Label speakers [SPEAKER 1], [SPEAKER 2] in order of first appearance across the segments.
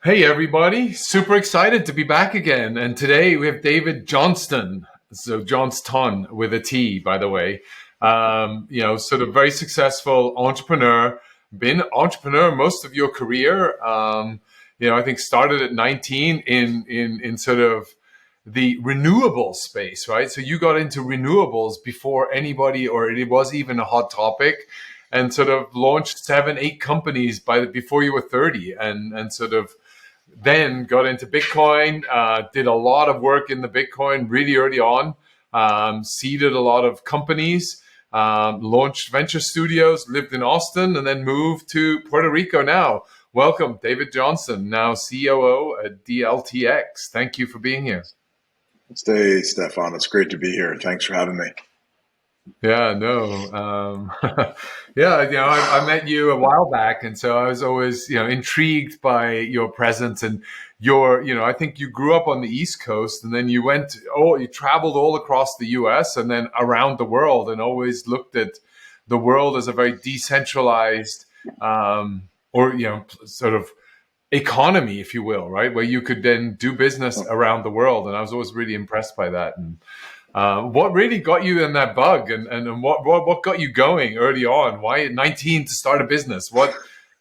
[SPEAKER 1] Hey everybody, super excited to be back again. And today we have David Johnston. So Johnston with a T, by the way. Sort of very successful entrepreneur, been entrepreneur most of your career. I think started at 19 in sort of the renewable space, right? So you got into renewables before anybody, or it was even a hot topic, and sort of launched 7, 8 companies before you were 30, and sort of then got into Bitcoin, did a lot of work in the Bitcoin really early on, seeded a lot of companies, launched venture studios, lived in Austin, and then moved to Puerto Rico now. Welcome, David Johnston, now COO at DLTx. Thank you for being here.
[SPEAKER 2] Hey, Stefan. It's great to be here. Thanks for having me.
[SPEAKER 1] Yeah, no. Yeah, I met you a while back, and so I was always, intrigued by your presence and I think you grew up on the East Coast, and then you traveled all across the US and then around the world, and always looked at the world as a very decentralized, sort of economy, if you will, right? Where you could then do business around the world. And I was always really impressed by that. And what really got you in that bug, and what got you going early on? Why at 19 to start a business? What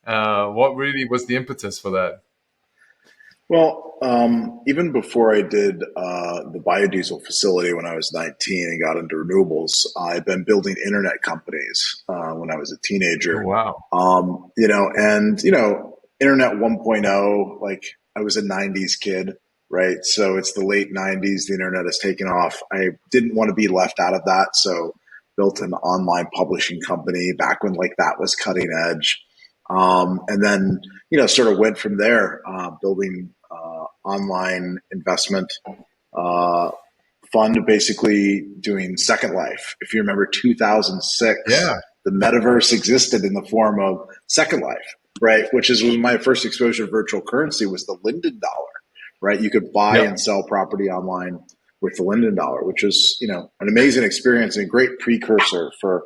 [SPEAKER 1] really was the impetus for that?
[SPEAKER 2] Well, even before I did the biodiesel facility when I was 19 and got into renewables, I've been building internet companies when I was a
[SPEAKER 1] Oh,
[SPEAKER 2] teenager.
[SPEAKER 1] wow.
[SPEAKER 2] Internet 1.0, like I was a 90s kid, right? So it's the late 90s. The internet has taken off. I didn't want to be left out of that. So built an online publishing company back when like that was cutting edge. And then, sort of went from there, building online investment fund, basically doing Second Life. If you remember 2006,
[SPEAKER 1] Yeah.
[SPEAKER 2] the metaverse existed in the form of Second Life, right? Which was my first exposure to virtual currency was the Linden dollar, right? You could buy
[SPEAKER 1] Yep.
[SPEAKER 2] and sell property online with the Linden dollar, which was, an amazing experience and a great precursor for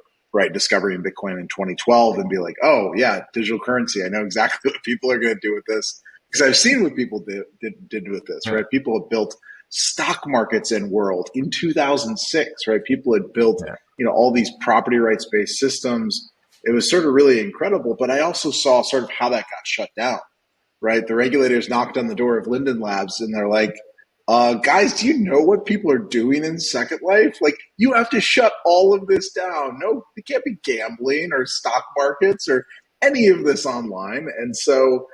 [SPEAKER 2] discovering Bitcoin in 2012 and be like, oh yeah, digital currency. I know exactly what people are going to do with this because I've seen what people did with this, right? People have built stock markets in world in 2006, right? People had built, all these property rights based systems. It was sort of really incredible, but I also saw sort of how that got shut down, right? The regulators knocked on the door of Linden Labs and they're like, guys, do you know what people are doing in Second Life? Like, you have to shut all of this down. No, it can't be gambling or stock markets or any of this online. And so,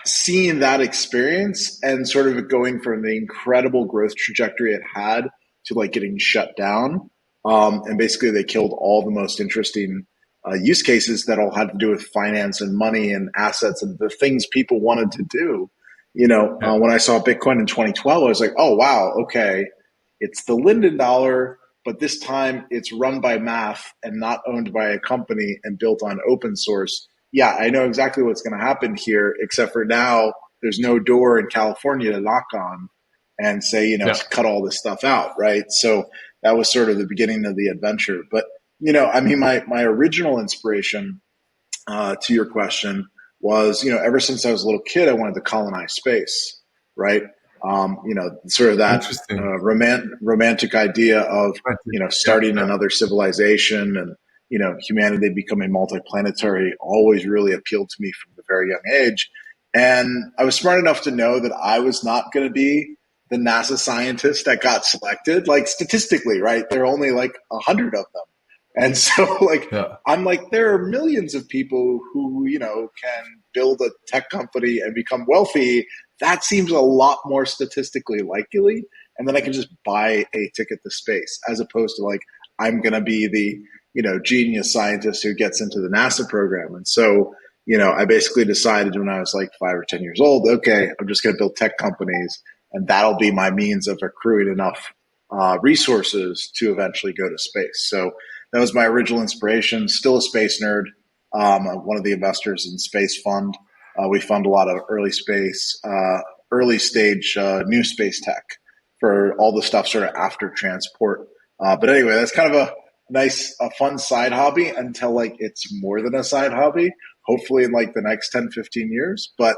[SPEAKER 2] seeing that experience and sort of going from the incredible growth trajectory it had to like getting shut down. And basically they killed all the most interesting use cases that all had to do with finance and money and assets and the things people wanted to do. When I saw Bitcoin in 2012, I was like, oh, wow, okay. It's the Linden dollar, but this time it's run by math and not owned by a company and built on open source. Yeah, I know exactly what's going to happen here, except for now there's no door in California to knock on and say, cut all this stuff out, right? So that was sort of the beginning of the adventure. But, my original inspiration to your question was, ever since I was a little kid, I wanted to colonize space, right? Sort of that
[SPEAKER 1] Interesting.
[SPEAKER 2] romantic idea of, starting another civilization and, humanity becoming multiplanetary always really appealed to me from a very young age. And I was smart enough to know that I was not going to be the NASA scientist that got selected. Like statistically, right? There are only like 100 of them. And so I'm like, there are millions of people who, can build a tech company and become wealthy. That seems a lot more statistically likely. And then I can just buy a ticket to space as opposed to like, I'm going to be the, genius scientist who gets into the NASA program. And so, I basically decided when I was like 5 or 10 years old, okay, I'm just going to build tech companies and that'll be my means of accruing enough resources to eventually go to space. So that was my original inspiration. Still a space nerd. I'm one of the investors in Space Fund. We fund a lot of early stage new space tech for all the stuff sort of after transport. But anyway, that's kind of a fun side hobby until like it's more than a side hobby, hopefully in like the next 10, 15 years. But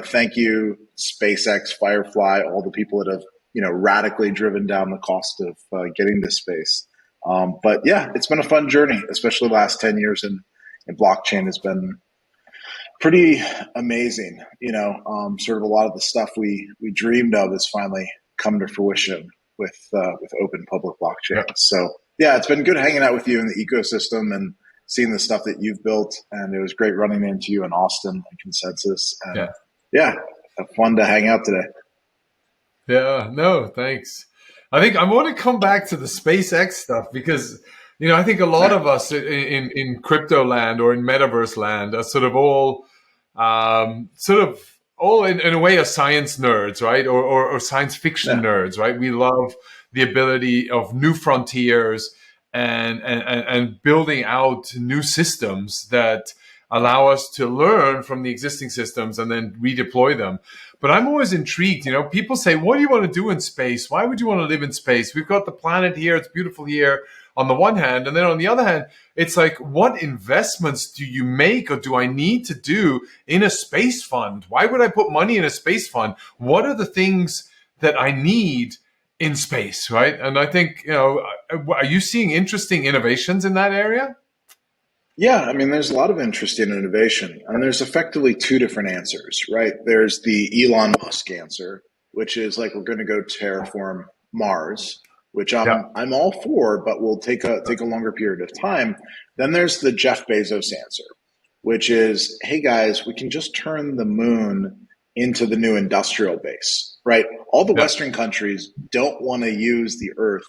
[SPEAKER 2] thank you, SpaceX, Firefly, all the people that have, radically driven down the cost of getting to space. But yeah, it's been a fun journey, especially the last 10 years in blockchain has been pretty amazing. Sort of a lot of the stuff we dreamed of has finally come to fruition with open public blockchain.
[SPEAKER 1] Yeah.
[SPEAKER 2] So yeah, it's been good hanging out with you in the ecosystem and seeing the stuff that you've built. And it was great running into you in Austin and Consensus. And yeah, fun to hang out today.
[SPEAKER 1] Yeah, no, thanks. I think I want to come back to the SpaceX stuff because, I think a lot of us in crypto land or in metaverse land are sort of all in a way are science nerds, right? Or science fiction nerds, right? We love the ability of new frontiers and building out new systems that allow us to learn from the existing systems and then redeploy them. But I'm always intrigued, people say, what do you want to do in space? Why would you want to live in space? We've got the planet here. It's beautiful here on the one hand. And then on the other hand, it's like, what investments do you make or do I need to do in a space fund? Why would I put money in a space fund? What are the things that I need in space, right? And I think, are you seeing interesting innovations in that area?
[SPEAKER 2] Yeah, I mean, there's a lot of interest in innovation, and there's effectively two different answers, right? There's the Elon Musk answer, which is like we're going to go terraform Mars, which I'm all for, but will take a longer period of time. Then there's the Jeff Bezos answer, which is, hey guys, we can just turn the moon into the new industrial base, right? All the Western countries don't want to use the Earth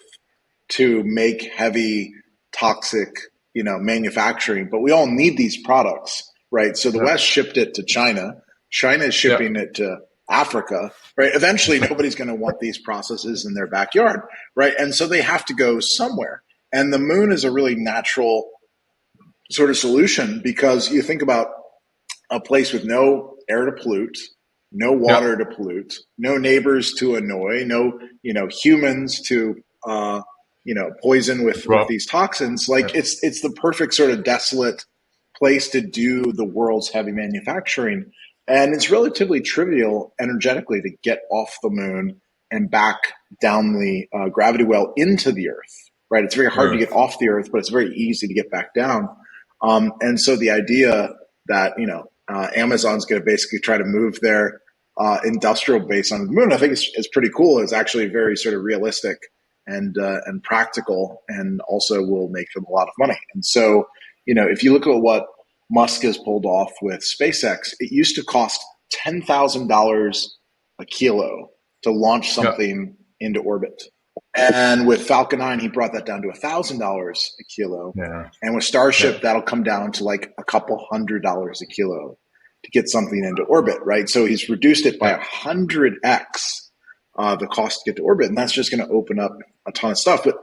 [SPEAKER 2] to make heavy, toxic manufacturing, but we all need these products, right? So the West shipped it to China. China is shipping it to Africa, right? Eventually, nobody's going to want these processes in their backyard, right? And so they have to go somewhere. And the moon is a really natural sort of solution because you think about a place with no air to pollute, no water to pollute, no neighbors to annoy, no, humans to, poison with these toxins. Like it's the perfect sort of desolate place to do the world's heavy manufacturing. And it's relatively trivial energetically to get off the moon and back down the gravity well into the Earth, right? It's very hard to get off the Earth, but it's very easy to get back down. And so the idea that, Amazon's going to basically try to move their industrial base on the moon, I think is pretty cool. It's actually very sort of realistic and practical, and also will make them a lot of money. And so, if you look at what Musk has pulled off with SpaceX, it used to cost $10,000 a kilo to launch something into orbit. And with Falcon 9, he brought that down to $1,000 a kilo. Yeah. And with Starship, that'll come down to like a couple $100 a kilo to get something into orbit, right? So he's reduced it by 100x the cost to get to orbit. And that's just going to open up a ton of stuff. But,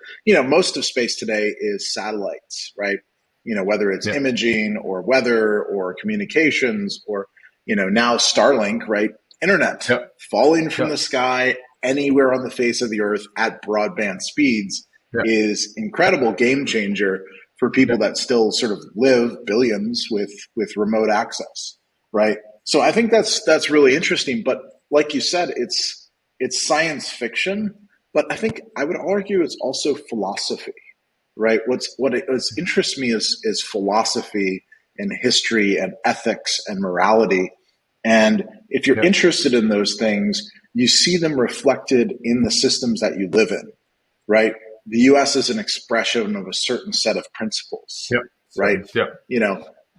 [SPEAKER 2] most of space today is satellites, right? Whether it's imaging or weather or communications or, now Starlink, right? Internet falling from the sky anywhere on the face of the earth at broadband speeds is incredible game changer for people that still sort of live billions with remote access, right? So I think that's really interesting. But like you said, it's science fiction, but I think I would argue it's also philosophy, right? What interests me is philosophy and history and ethics and morality. And if you're interested in those things, you see them reflected in the systems that you live in, right? The U.S. is an expression of a certain set of principles, right?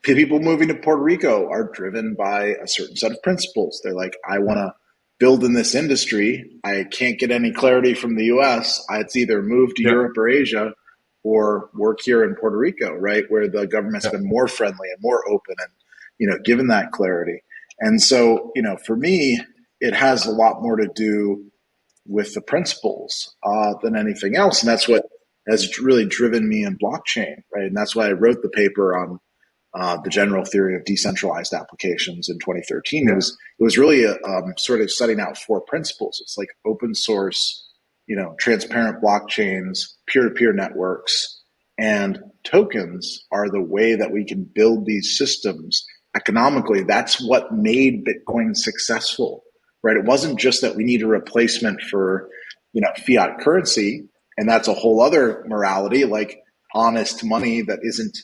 [SPEAKER 2] People moving to Puerto Rico are driven by a certain set of principles. They're like, I want to build in this industry. I can't get any clarity from the U.S. It's either move to Europe or Asia or work here in Puerto Rico, right? Where the government's been more friendly and more open and, given that clarity. And so, for me, it has a lot more to do with the principles than anything else. And that's what has really driven me in blockchain, right? And that's why I wrote the paper on the general theory of decentralized applications in 2013. It was really sort of setting out 4 principles. It's like open source, transparent blockchains, peer-to-peer networks, and tokens are the way that we can build these systems economically, that's what made Bitcoin successful, right? It wasn't just that we need a replacement for, fiat currency, and that's a whole other morality, like honest money that isn't,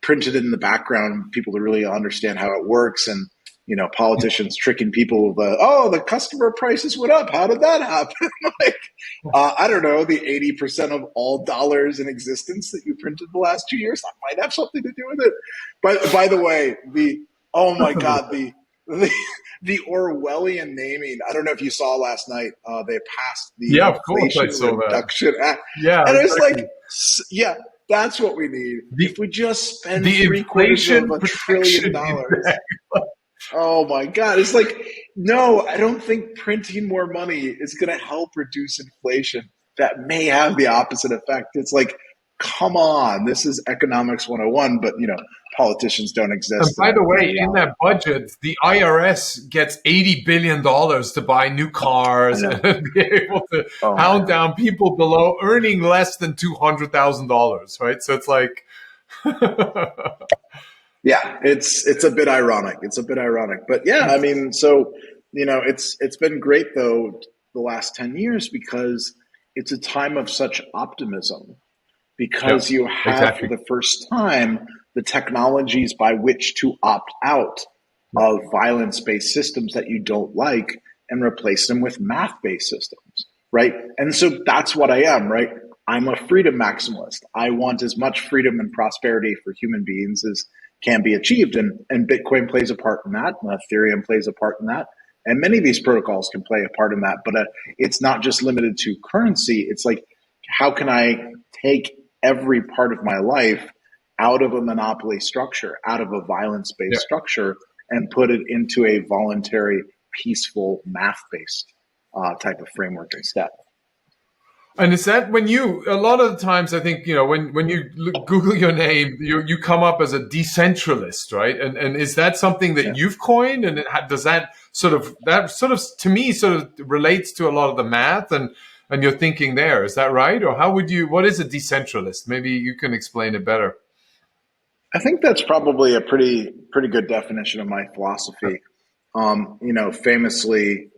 [SPEAKER 2] printed in the background, people to really understand how it works, and politicians tricking people with, the customer prices went up. How did that happen? Like, I don't know, the 80% of all dollars in existence that you printed the last 2 years, that might have something to do with it. But by the way, oh my God, the Orwellian naming. I don't know if you saw last night, they passed the
[SPEAKER 1] Yeah, of course I
[SPEAKER 2] Inflation
[SPEAKER 1] saw that.
[SPEAKER 2] Reduction Act.
[SPEAKER 1] Yeah,
[SPEAKER 2] And it's
[SPEAKER 1] exactly.
[SPEAKER 2] like, yeah, that's what we need. If we just spend
[SPEAKER 1] The
[SPEAKER 2] $750
[SPEAKER 1] inflation
[SPEAKER 2] billion.
[SPEAKER 1] protection index.
[SPEAKER 2] Oh my God. It's like, no, I don't think printing more money is going to help reduce inflation. That may have the opposite effect. It's like, come on, this is economics 101, but politicians don't
[SPEAKER 1] And
[SPEAKER 2] exist.
[SPEAKER 1] by the way, in
[SPEAKER 2] reality.
[SPEAKER 1] that budget, the IRS gets $80 billion to buy new cars and be able to hound down people below earning less than $200,000, right? So it's like,
[SPEAKER 2] yeah, it's a bit ironic. It's a bit ironic, but yeah, I mean, so it's been great though the last 10 years because it's a time of such optimism
[SPEAKER 1] yeah,
[SPEAKER 2] because you have for
[SPEAKER 1] exactly.
[SPEAKER 2] the first time the technologies by which to opt out of violence-based systems that you don't like and replace them with math-based systems, right? And so that's what I am, right? I'm a freedom maximalist. I want as much freedom and prosperity for human beings as can be achieved. And Bitcoin plays a part in that. Ethereum plays a part in that. And many of these protocols can play a part in that. But it's not just limited to currency. It's like, how can I take every part of my life out of a monopoly structure, out of a violence-based
[SPEAKER 1] Yeah.
[SPEAKER 2] structure, and put it into a voluntary, peaceful, math-based type of framework instead?
[SPEAKER 1] And is that when a lot of the times I think, when you Google your name, you come up as a decentralist, right? And is that something that
[SPEAKER 2] Yeah.
[SPEAKER 1] you've coined? And does that sort of, to me, sort of relates to a lot of the math and your thinking there. Is that right? Or what is a decentralist? Maybe you can explain it better.
[SPEAKER 2] I think that's probably a pretty good definition of my philosophy. Famously,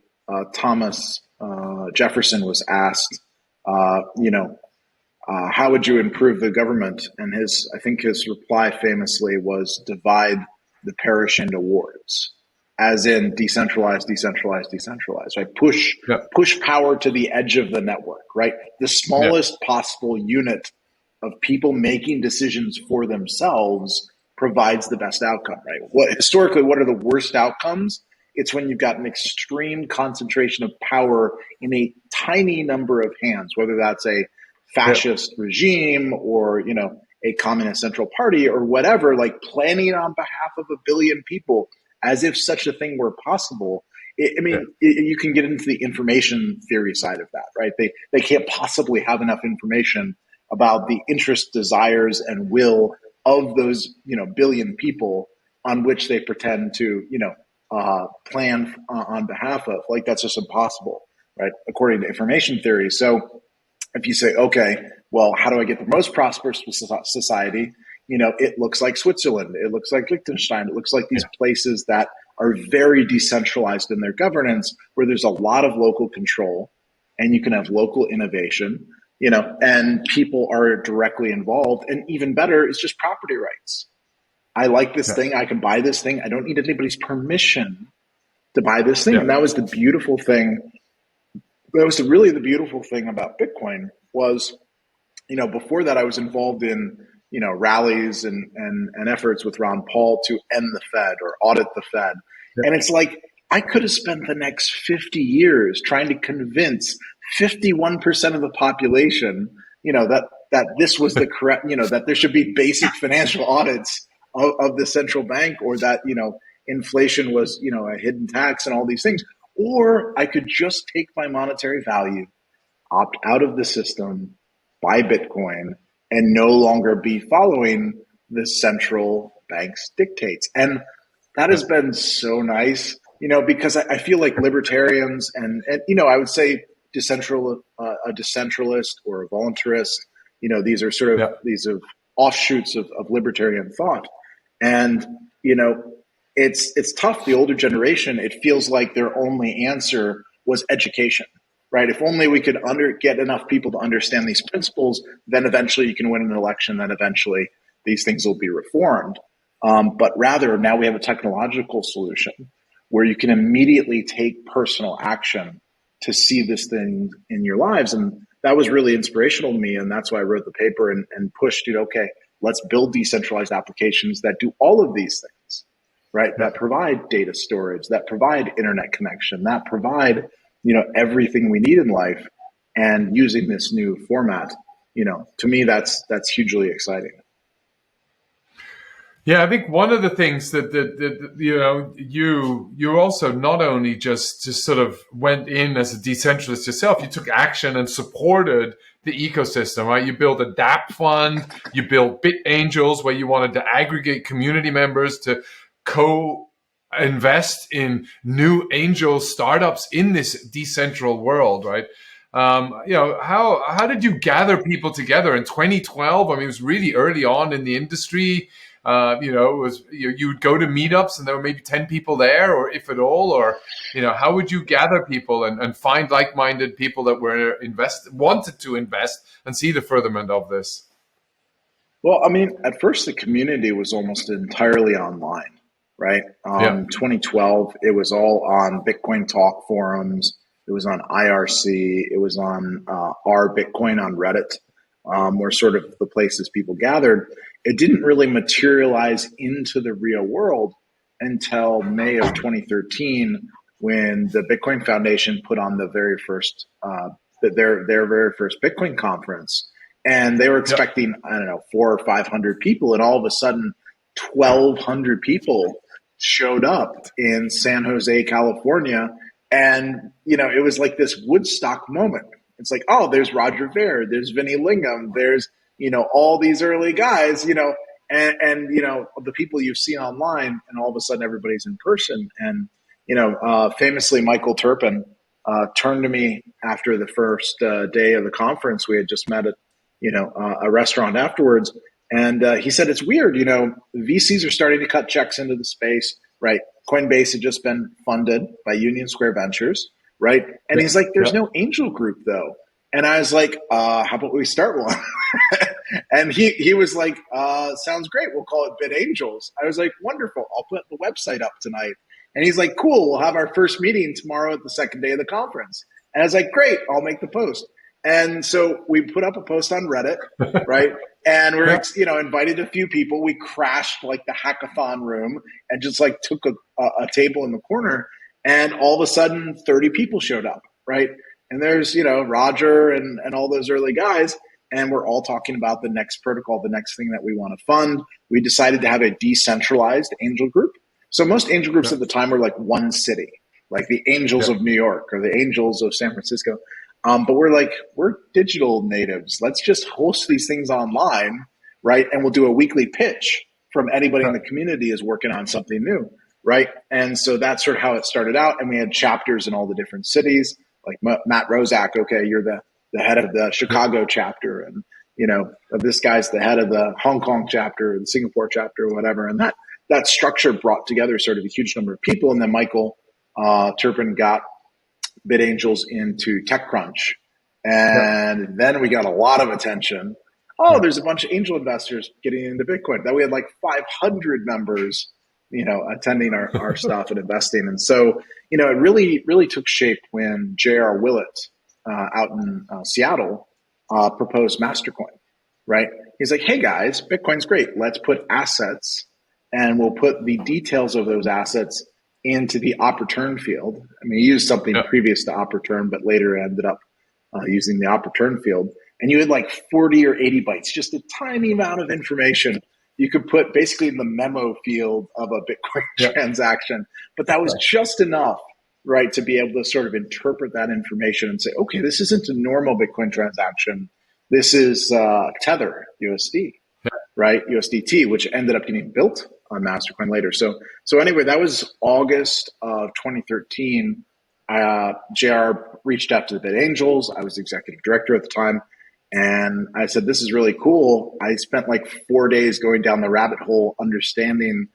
[SPEAKER 2] Thomas Jefferson was asked, how would you improve the government? And I think his reply famously was divide the parish into wards, as in decentralize, decentralize, decentralize, right?
[SPEAKER 1] Yeah.
[SPEAKER 2] Push power to the edge of the network, right? The
[SPEAKER 1] Yeah.
[SPEAKER 2] smallest possible unit of people making decisions for themselves provides the best outcome, right? Historically, what are the worst outcomes? It's when you've got an extreme concentration of power in a tiny number of hands, whether that's a fascist regime or, a communist central party or whatever, like planning on behalf of a billion people as if such a thing were possible. You can get into the information theory side of that, right? They can't possibly have enough information about the interests, desires, and will of those, billion people on which they pretend to, plan on behalf of. Like, that's just impossible, right? According to information theory. So if you say, okay, well, how do I get the most prosperous society? It looks like Switzerland. It looks like Liechtenstein. It looks like these places that are very decentralized in their governance, where there's a lot of local control and you can have local innovation, and people are directly involved. And even better, it's just property rights. I like this thing. I can buy this thing. I don't need anybody's permission to buy this thing. And that was the beautiful thing. That was really the beautiful thing about Bitcoin was, before that I was involved in, rallies and efforts with Ron Paul to end the Fed or audit the Fed. And it's like, I could have spent the next 50 years trying to convince 51% of the population, that this was the correct, that there should be basic financial audits of the central bank, or that, inflation was, a hidden tax and all these things. Or I could just take my monetary value, opt out of the system, buy Bitcoin, and no longer be following the central bank's dictates. And that has been so nice, because I feel like libertarians and I would say a decentralist or a voluntarist, these are these are offshoots of libertarian thought. And, it's tough. The older generation, it feels like their only answer was education, right? If only we could get enough people to understand these principles, then eventually you can win an election. Then eventually these things will be reformed. But rather, now we have a technological solution where you can immediately take personal action to see this thing in your lives. And that was really inspirational to me. And that's why I wrote the paper and pushed it. Okay, let's build decentralized applications that do all of these things, right? That provide data storage, that provide internet connection, that provide, everything we need in life. And using this new format, to me, that's hugely exciting.
[SPEAKER 1] Yeah, I think one of the things that you also not only just sort of went in as a decentralist yourself, you took action and supported the ecosystem, right? You built a dApp fund, you built BitAngels, where you wanted to aggregate community members to co-invest in new angel startups in this decentral world, right? How did you gather people together in 2012? I mean, it was really early on in the industry. It was you would go to meetups and there were maybe 10 people there, or if at all, or how would you gather people and find like-minded people that were wanted to invest and see the furtherment of this?
[SPEAKER 2] Well, I mean, at first the community was almost entirely online, right? 2012, it was all on Bitcoin Talk forums. It was on IRC. It was on our Bitcoin on Reddit, were sort of the places people gathered. It didn't really materialize into the real world until May of 2013, when the Bitcoin Foundation put on the very first their very first Bitcoin conference, and they were expecting, I don't know, 400 or 500 people, and all of a sudden 1,200 people showed up in San Jose, California, and it was like this Woodstock moment. It's like, oh, there's Roger Ver, there's Vinny Lingham, there's all these early guys, and the people you've seen online, and all of a sudden everybody's in person. And famously, Michael Turpin turned to me after the first day of the conference. We had just met at a restaurant afterwards, and he said, it's weird, VCs are starting to cut checks into the space, right? Coinbase had just been funded by Union Square Ventures, right? And he's like, there's no angel group though. And I was like, how about we start one? And he was like, sounds great. We'll call it BitAngels. I was like, wonderful. I'll put the website up tonight. And he's like, cool. We'll have our first meeting tomorrow at the second day of the conference. And I was like, great. I'll make the post. And so we put up a post on Reddit, right? And we're, invited a few people. We crashed like the hackathon room and just like took a table in the corner. And all of a sudden 30 people showed up, right? And there's, Roger and all those early guys. And we're all talking about the next protocol, the next thing that we want to fund. We decided to have a decentralized angel group. So most angel groups at the time were like one city, like the Angels of New York or the Angels of San Francisco. But we're digital natives. Let's just host these things online, right? And we'll do a weekly pitch from anybody in the community is working on something new, right? And so that's sort of how it started out. And we had chapters in all the different cities. Like Matt Rozak, okay, you're the head of the Chicago chapter, and this guy's the head of the Hong Kong chapter, the Singapore chapter, or whatever. And that structure brought together sort of a huge number of people. And then Michael Turpin got BitAngels into TechCrunch, and then we got a lot of attention. Oh, there's a bunch of angel investors getting into Bitcoin. Then we had like 500 members, attending our stuff and investing. And so, it really took shape when J.R. Willett out in Seattle proposed Mastercoin, right? He's like, hey guys, Bitcoin's great. Let's put assets, and we'll put the details of those assets into the OpReturn field. I mean, he used something previous to OpReturn, but later ended up using the OpReturn field. And you had like 40 or 80 bytes, just a tiny amount of information you could put basically in the memo field of a Bitcoin transaction. But that was just enough, right, to be able to sort of interpret that information and say, okay, this isn't a normal Bitcoin transaction. This is Tether USD, right? USDT, which ended up getting built on Mastercoin later. So anyway, that was August of 2013. JR reached out to the BitAngels. I was the executive director at the time. And I said, this is really cool. I spent like 4 days going down the rabbit hole, understanding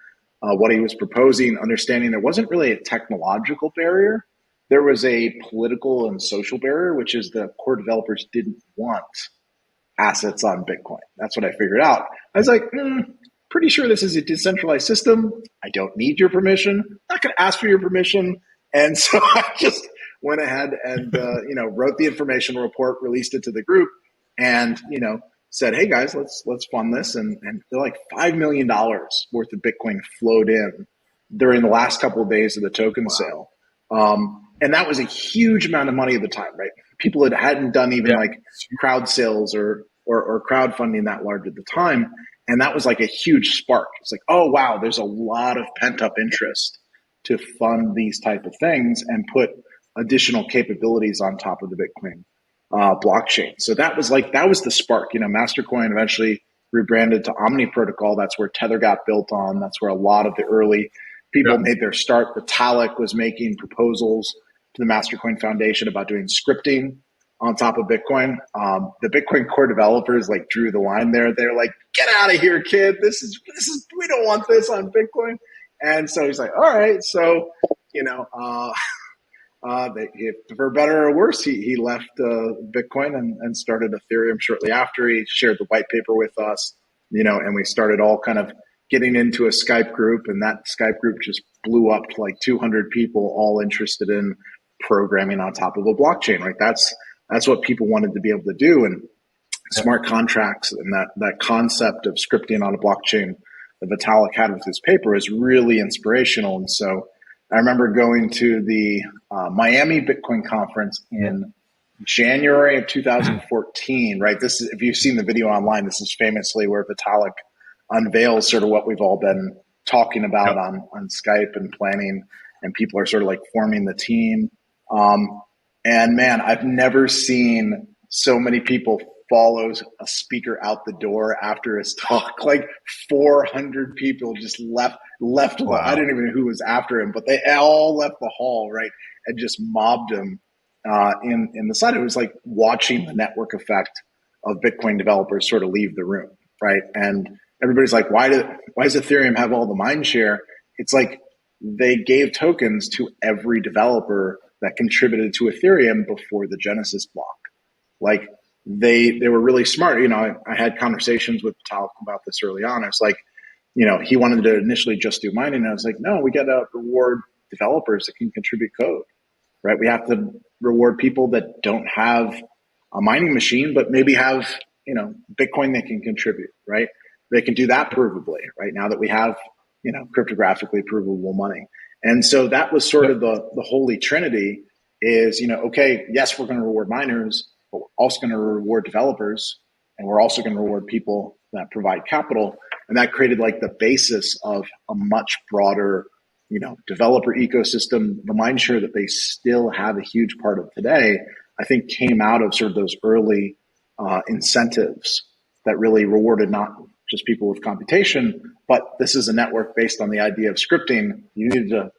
[SPEAKER 2] what he was proposing, understanding there wasn't really a technological barrier. There was a political and social barrier, which is the core developers didn't want assets on Bitcoin. That's what I figured out. I was like, pretty sure this is a decentralized system. I don't need your permission. I'm not going to ask for your permission. And so I just went ahead and wrote the information report, released it to the group, and said, hey guys, let's fund this. And they're like $5 million worth of Bitcoin flowed in during the last couple of days of the token sale. And that was a huge amount of money at the time, right? People that hadn't done even like crowd sales or crowdfunding that large at the time. And that was like a huge spark. It's like, oh, wow, there's a lot of pent up interest to fund these type of things and put additional capabilities on top of the Bitcoin blockchain. So that was the spark. Mastercoin eventually rebranded to Omni Protocol. That's where Tether got built on. That's where a lot of the early people made their start. Vitalik was making proposals to the Mastercoin Foundation about doing scripting on top of Bitcoin. The Bitcoin core developers like drew the line there. They're like, get out of here, kid. This is we don't want this on Bitcoin. And so he's like, all right. So, for better or worse, he left Bitcoin and started Ethereum shortly after. He shared the white paper with us, and we started all kind of getting into a Skype group, and that Skype group just blew up to like 200 people, all interested in programming on top of a blockchain, right? That's what people wanted to be able to do. And smart contracts and that concept of scripting on a blockchain that Vitalik had with his paper is really inspirational. And so I remember going to the Miami Bitcoin conference in January of 2014, right? This is, if you've seen the video online, this is famously where Vitalik unveils sort of what we've all been talking about on Skype and planning, and people are sort of like forming the team. And man, I've never seen so many people follow a speaker out the door after his talk. Like 400 people just left. Wow. I didn't even know who was after him, but they all left the hall, right, and just mobbed him in the side. It was like watching the network effect of Bitcoin developers sort of leave the room, right? And everybody's like, why does Ethereum have all the mind share? It's like they gave tokens to every developer that contributed to Ethereum before the Genesis block. Like they were really smart. I had conversations with Vitalik about this early on. I was like, he wanted to initially just do mining. And I was like, no, we got to reward developers that can contribute code, right? We have to reward people that don't have a mining machine, but maybe have, Bitcoin they can contribute, right? They can do that provably, right? Now that we have, cryptographically provable money. And so that was sort of the holy trinity is, okay, yes, we're going to reward miners, but we're also going to reward developers, and we're also going to reward people that provide capital. And that created like the basis of a much broader, developer ecosystem. The mindshare that they still have a huge part of today, I think came out of sort of those early incentives that really rewarded not just people with computation, but this is a network based on the idea of scripting. You need to,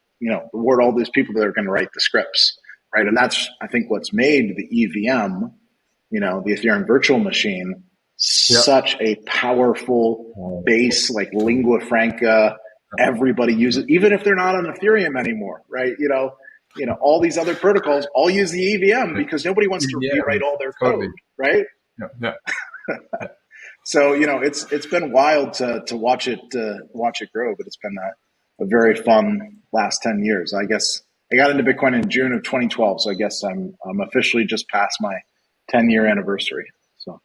[SPEAKER 2] reward all these people that are going to write the scripts, right? And that's, I think, what's made the EVM, the Ethereum virtual machine, such a powerful base, like lingua franca. Everybody uses, even if they're not on Ethereum anymore, right? All these other protocols all use the EVM because nobody wants to rewrite all their code, right?
[SPEAKER 1] Yeah.
[SPEAKER 2] So it's been wild to watch it grow, but it's been a very fun last 10 years. I guess I got into Bitcoin in June of 2012, so I guess I'm officially just past my 10-year anniversary. So,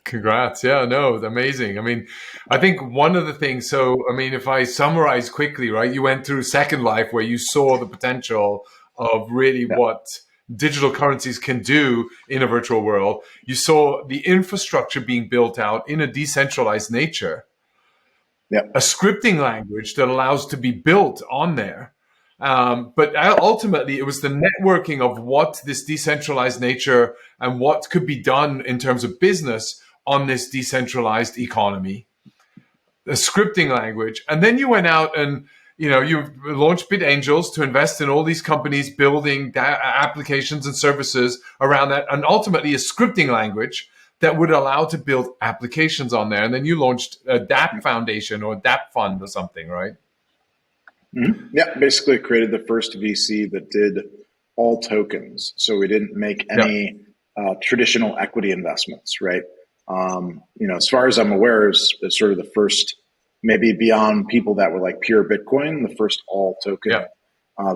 [SPEAKER 1] congrats! Yeah, no, amazing. I mean, I think one of the things. So, I mean, if I summarize quickly, right, you went through Second Life where you saw the potential of really what digital currencies can do in a virtual world. You saw the infrastructure being built out in a decentralized nature, a scripting language that allows to be built on there. But ultimately, it was the networking of what this decentralized nature and what could be done in terms of business on this decentralized economy, the scripting language. And then you went out and you launched BitAngels to invest in all these companies building applications and services around that, and ultimately a scripting language that would allow to build applications on there. And then you launched a dApp Foundation or dApp Fund or something, right?
[SPEAKER 2] Mm-hmm. Yeah, basically created the first VC that did all tokens. So we didn't make any traditional equity investments, right? As far as I'm aware, is sort of the first, maybe beyond people that were like pure Bitcoin, the first all token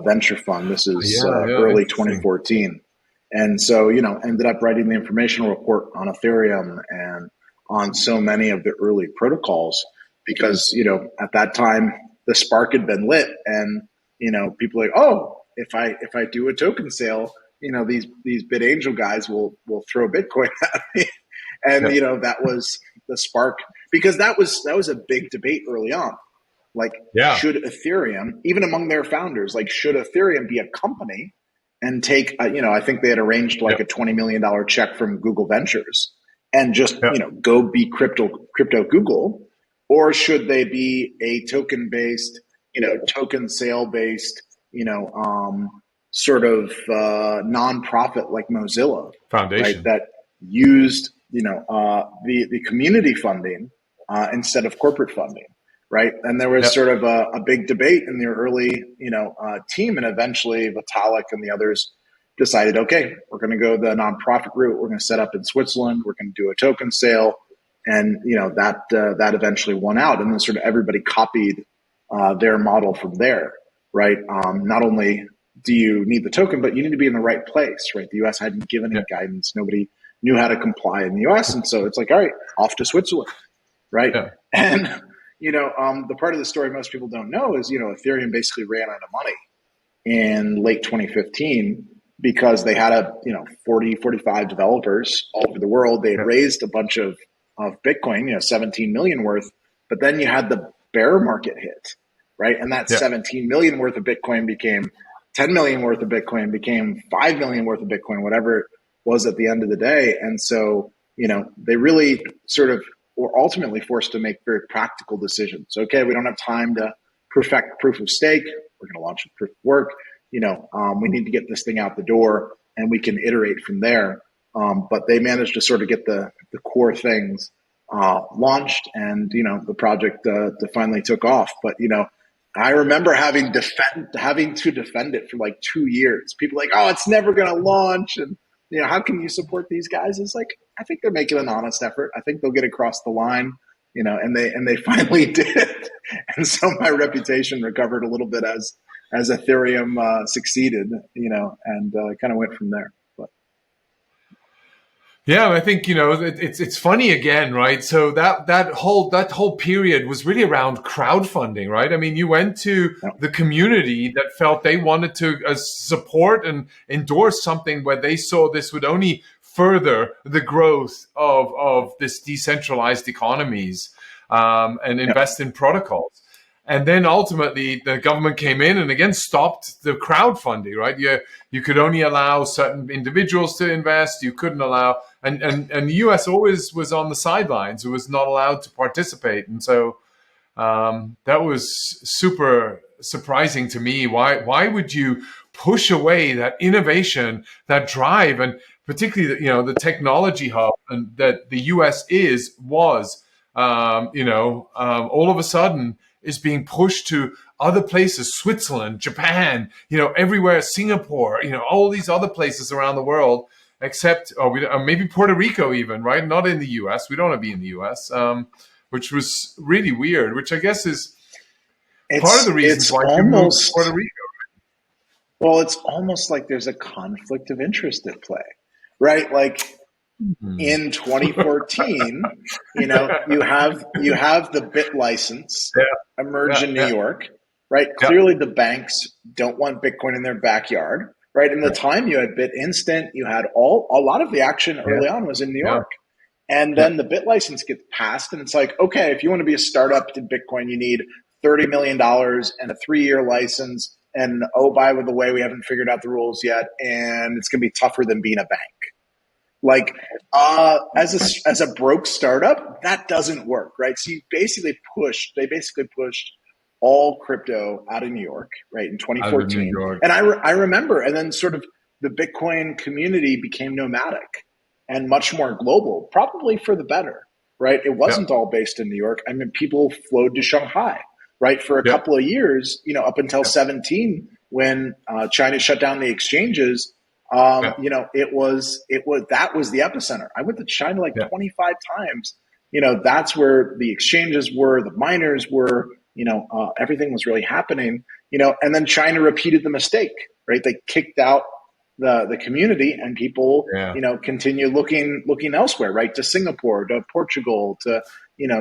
[SPEAKER 2] venture fund. This is early 2014. And so, ended up writing the informational report on Ethereum and on so many of the early protocols because, at that time, the spark had been lit and, people like, oh, if I do a token sale, these BitAngel guys will throw Bitcoin at me. And, that was the spark because that was a big debate early on. Like, should Ethereum, even among their founders, like, should Ethereum be a company and take, I think they had arranged like a $20 million check from Google Ventures and just, go be crypto Google, or should they be a token based, token sale based, sort of nonprofit like Mozilla
[SPEAKER 1] Foundation,
[SPEAKER 2] right, that used, the community funding instead of corporate funding. Right. And there was sort of a big debate in the early, team. And eventually Vitalik and the others decided, okay, we're going to go the nonprofit route. We're going to set up in Switzerland. We're going to do a token sale. And, that eventually won out. And then sort of everybody copied their model from there. Right. Not only do you need the token, but you need to be in the right place. Right. The U.S. hadn't given any guidance. Nobody knew how to comply in the U.S. And so it's like, all right, off to Switzerland. Right. Yeah. And the part of the story most people don't know is, Ethereum basically ran out of money in late 2015 because they had 45 developers all over the world. They had raised a bunch of Bitcoin, 17 million worth, but then you had the bear market hit, right? And that 17 million worth of Bitcoin became 10 million worth of Bitcoin, became 5 million worth of Bitcoin, whatever it was at the end of the day. And so, they really sort of were ultimately forced to make very practical decisions. Okay, we don't have time to perfect proof of stake. We're going to launch a proof of work. We need to get this thing out the door and we can iterate from there. But they managed to sort of get the core things launched and, the project finally took off. But, I remember having to defend it for like 2 years. People like, oh, it's never going to launch. And, how can you support these guys? It's like, I think they're making an honest effort. I think they'll get across the line, and they finally did. And so my reputation recovered a little bit as Ethereum succeeded, and kind of went from there. But
[SPEAKER 1] yeah, I think it's funny again, right? So that whole period was really around crowdfunding, right? I mean, you went to the community that felt they wanted to support and endorse something where they saw this would only further the growth of this decentralized economies and invest in protocols. And then ultimately the government came in and again stopped the crowdfunding, right? You could only allow certain individuals to invest. You couldn't allow, and the US always was on the sidelines. It was not allowed to participate. And so that was super surprising to me. Why would you push away that innovation, that drive, and particularly the technology hub and that the US was all of a sudden is being pushed to other places, Switzerland, Japan, everywhere, Singapore, all these other places around the world, except maybe Puerto Rico even, right? Not in the US. We don't want to be in the US, which was really weird, which I guess is part of the reasons why you moved to Puerto Rico.
[SPEAKER 2] Well, it's almost like there's a conflict of interest at play, right? Like, in 2014, you have the Bit license emerge in New York, right? Clearly, the banks don't want Bitcoin in their backyard, right? In the time, you had Bit Instant, you had a lot of the action early on was in New York, and then the Bit license gets passed, and it's like, okay, if you want to be a startup in Bitcoin, you need $30 million and a 3-year license, and oh, by the way, we haven't figured out the rules yet, and it's going to be tougher than being a bank. Like, as a broke startup, that doesn't work, right? So they basically pushed all crypto out of New York, right, in 2014. And I remember, and then sort of the Bitcoin community became nomadic. and much more global, probably for the better, right? It wasn't all based in New York. I mean, people flowed to Shanghai, right? For a couple of years, up until 17, when China shut down the exchanges, it was that was the epicenter. I went to China like 25 times. That's where the exchanges were, the miners were, everything was really happening, and then China repeated the mistake, right? They kicked out the community, and people, continue looking elsewhere, right? To Singapore, to Portugal, to,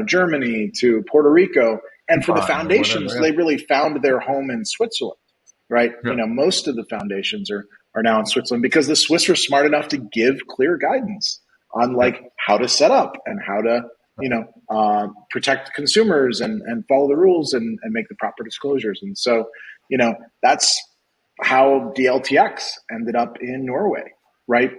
[SPEAKER 2] Germany, to Puerto Rico. And for the foundations, they really found their home in Switzerland, right? Most of the foundations are now in Switzerland because the Swiss were smart enough to give clear guidance on how to set up and how to, protect consumers and follow the rules and make the proper disclosures. And so, that's how DLTx ended up in Norway, right?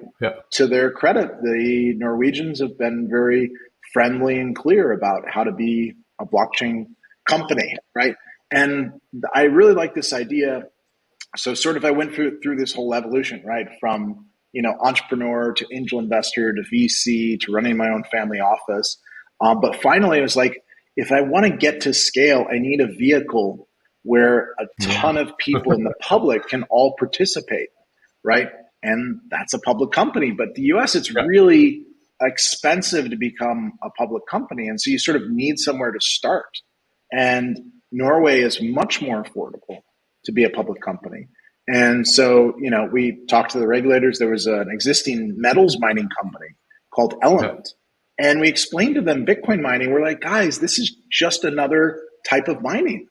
[SPEAKER 2] To their credit, the Norwegians have been very friendly and clear about how to be a blockchain company, right? And I really like this idea. So sort of I went through this whole evolution, right? From, entrepreneur to angel investor to VC to running my own family office. But finally, it was like, if I want to get to scale, I need a vehicle where a ton of people in the public can all participate, right? And that's a public company. But the US, it's really expensive to become a public company. And so you sort of need somewhere to start. And Norway is much more affordable to be a public company. And so, we talked to the regulators. There was an existing metals mining company called Element. And we explained to them Bitcoin mining. We're like, guys, this is just another type of mining.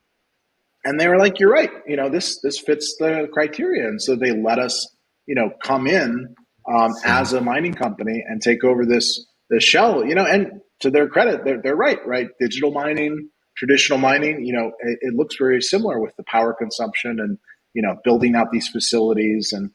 [SPEAKER 2] And they were like, you're right. This fits the criteria. And so they let us, come in as a mining company and take over this shell, and to their credit, they're right? Digital mining, traditional mining, it looks very similar with the power consumption and, building out these facilities and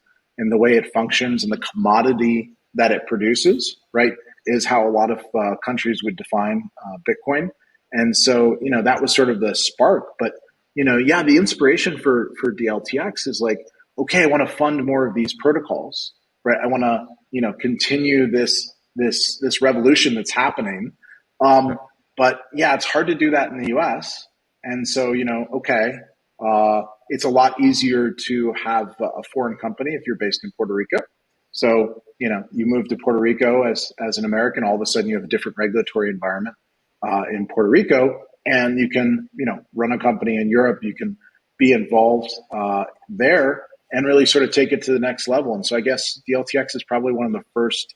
[SPEAKER 2] the way it functions and the commodity that it produces, right, is how a lot of countries would define Bitcoin. And so, that was sort of the spark. But the inspiration for DLTx is like, okay, I want to fund more of these protocols, right? I want to, continue this revolution that's happening. But it's hard to do that in the US. And so, it's a lot easier to have a foreign company if you're based in Puerto Rico. So, you move to Puerto Rico as an American, all of a sudden you have a different regulatory environment in Puerto Rico. And you can, run a company in Europe. You can be involved there and really sort of take it to the next level. And so I guess DLTx is probably one of the first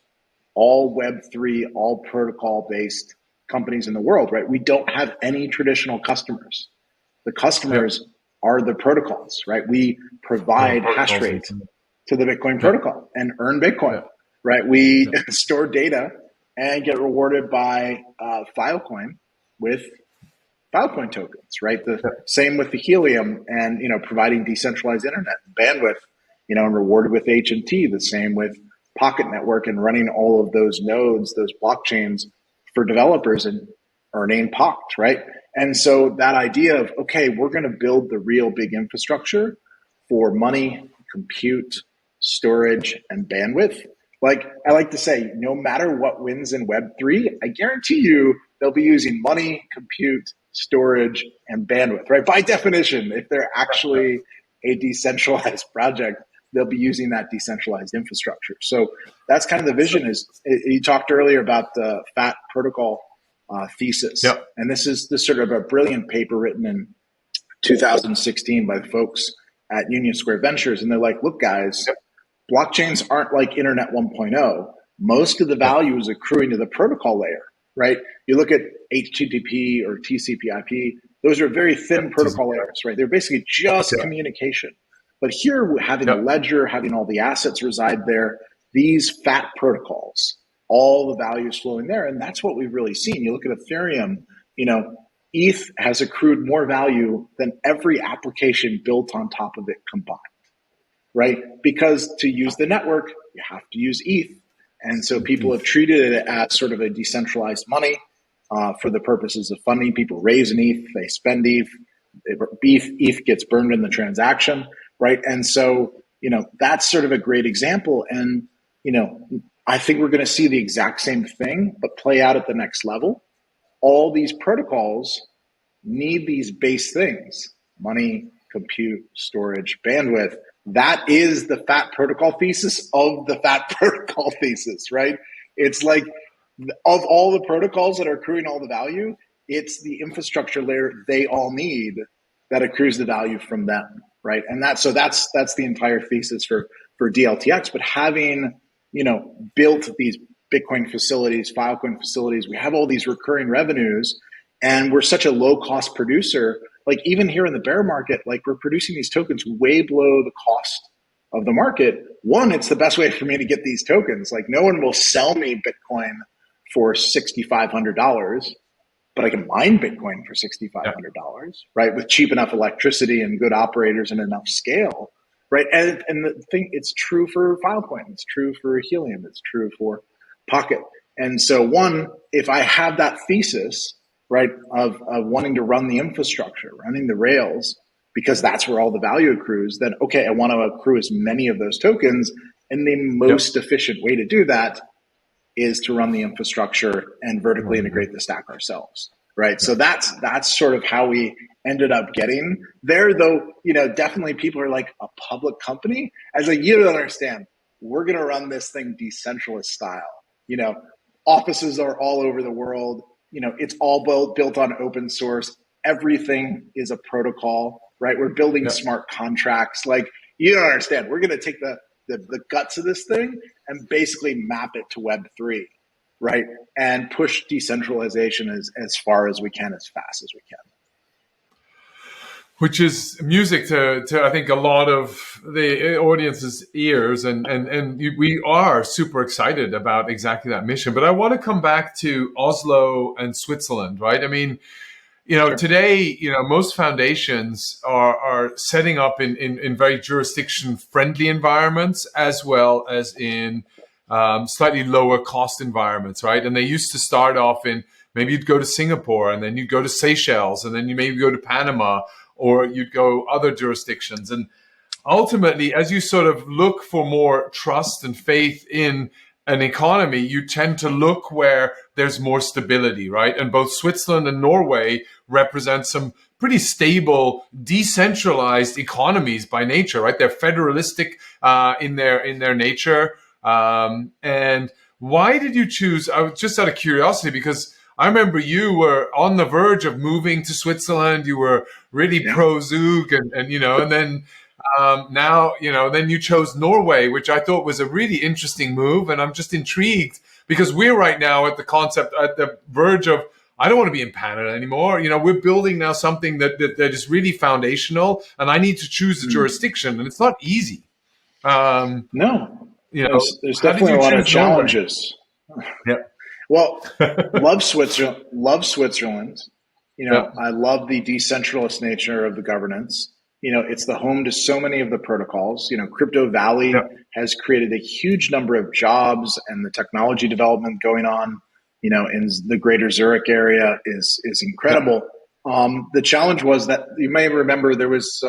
[SPEAKER 2] all Web3, all protocol-based companies in the world, right? We don't have any traditional customers. The customers are the protocols, right? We provide hash rate to the Bitcoin protocol and earn Bitcoin, right? We store data and get rewarded by Filecoin with Filecoin tokens, right? The same with the Helium and, providing decentralized internet bandwidth, and rewarded with HNT, the same with Pocket Network and running all of those nodes, those blockchains for developers and earning POCT, right? And so that idea of, okay, we're going to build the real big infrastructure for money, compute, storage, and bandwidth. Like I like to say, no matter what wins in Web3, I guarantee you they'll be using money, compute, storage, and bandwidth, right? By definition, if they're actually a decentralized project, they'll be using that decentralized infrastructure. So that's kind of the vision. Is you talked earlier about the FAT protocol thesis. And this is sort of a brilliant paper written in 2016 by the folks at Union Square Ventures. And they're like, look, guys, blockchains aren't like Internet 1.0. Most of the value is accruing to the protocol layer, right? You look at HTTP or TCP/IP, those are very thin protocol layers, right? They're basically just communication. But here, having a ledger, having all the assets reside there, these fat protocols, all the value is flowing there. And that's what we've really seen. You look at Ethereum, ETH has accrued more value than every application built on top of it combined, right? Because to use the network, you have to use ETH. And so people have treated it as sort of a decentralized money for the purposes of funding. People raise an ETH, they spend ETH, ETH gets burned in the transaction, right? And so, that's sort of a great example. And, I think we're going to see the exact same thing, but play out at the next level. All these protocols need these base things: money, compute, storage, bandwidth. That is the fat protocol thesis of the fat protocol thesis, right? It's like, of all the protocols that are accruing all the value, it's the infrastructure layer they all need that accrues the value from them, right? And that's the entire thesis for DLTx. But having, built these Bitcoin facilities, Filecoin facilities, we have all these recurring revenues, and we're such a low cost producer. Like, even here in the bear market, like, we're producing these tokens way below the cost of the market. One, it's the best way for me to get these tokens. Like, no one will sell me Bitcoin for $6,500, but I can mine Bitcoin for $6,500, right? With cheap enough electricity and good operators and enough scale, right? And the thing, it's true for Filecoin, it's true for Helium, it's true for Pocket. And so, one, if I have that thesis, right, of wanting to run the infrastructure, running the rails, because that's where all the value accrues, then okay, I want to accrue as many of those tokens, and the most efficient way to do that is to run the infrastructure and vertically integrate the stack ourselves, right? So that's sort of how we ended up getting there. Though, definitely people are like, a public company? I was like, you don't understand. We're going to run this thing decentralist style. Offices are all over the world. It's all built on open source. Everything is a protocol, right? We're building smart contracts. Like, you don't understand. We're going to take the guts of this thing and basically map it to Web3, right? And push decentralization as far as we can, as fast as we can.
[SPEAKER 1] Which is music to I think a lot of the audience's ears, and we are super excited about exactly that mission. But I want to come back to Oslo and Switzerland, right? I mean,
[SPEAKER 2] Sure.
[SPEAKER 1] Today, most foundations are setting up in very jurisdiction-friendly environments, as well as in slightly lower cost environments, right? And they used to start off in, maybe you'd go to Singapore, and then you'd go to Seychelles, and then you maybe go to Panama, or you'd go other jurisdictions. And ultimately, as you sort of look for more trust and faith in an economy, you tend to look where there's more stability, right? And both Switzerland and Norway represent some pretty stable, decentralized economies by nature, right? They're federalistic in their nature. And why did you choose? I was just out of curiosity, because I remember you were on the verge of moving to Switzerland. You were really pro Zug, and then. Now, then you chose Norway, which I thought was a really interesting move. And I'm just intrigued, because we're right now at the verge of, I don't want to be in Canada anymore. We're building now something that is really foundational, and I need to choose a jurisdiction, and it's not easy.
[SPEAKER 2] No, there's definitely a lot of challenges.
[SPEAKER 1] Yeah.
[SPEAKER 2] Well, love Switzerland. I love the decentralist nature of the governance. It's the home to so many of the protocols. Crypto Valley has created a huge number of jobs, and the technology development going on, in the greater Zurich area is incredible. The challenge was that, you may remember, there was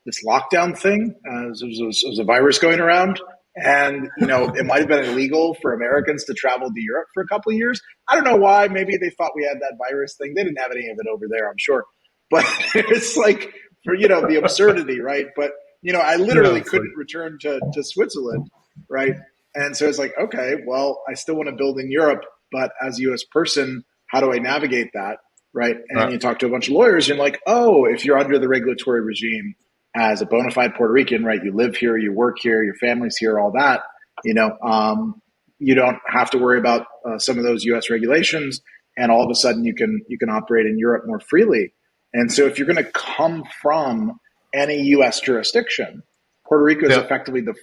[SPEAKER 2] this lockdown thing. There was a virus going around, and it might have been illegal for Americans to travel to Europe for a couple of years. I don't know why. Maybe they thought we had that virus thing. They didn't have any of it over there, I'm sure. But it's like, for the absurdity, right? But I literally couldn't return to Switzerland, right? And so it's like, okay, well, I still want to build in Europe, but as a U.S. person, how do I navigate that, right? And you talk to a bunch of lawyers, and you're like, oh, if you're under the regulatory regime as a bona fide Puerto Rican, right? You live here, you work here, your family's here, all that. You don't have to worry about some of those U.S. regulations, and all of a sudden you can operate in Europe more freely. And so if you're going to come from any U.S. jurisdiction, Puerto Rico is effectively the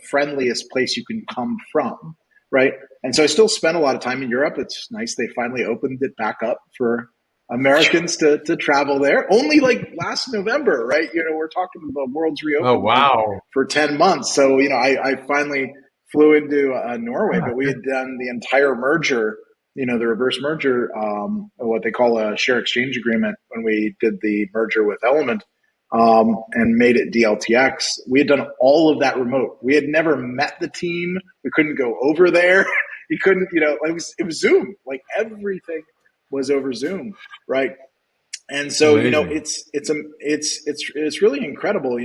[SPEAKER 2] friendliest place you can come from, right? And so I still spend a lot of time in Europe. It's nice they finally opened it back up for Americans to travel there. Only like last November, right? We're talking about the world's reopened for 10 months. So, I finally flew into Norway, but we had done the entire merger, the reverse merger, what they call a share exchange agreement, when we did the merger with Element. and made it DLTx. We had done all of that remote. We had never met the team. We couldn't go over there. You couldn't, it was Zoom. Like everything was over Zoom, right? And so,
[SPEAKER 1] Amazing.
[SPEAKER 2] it's really incredible,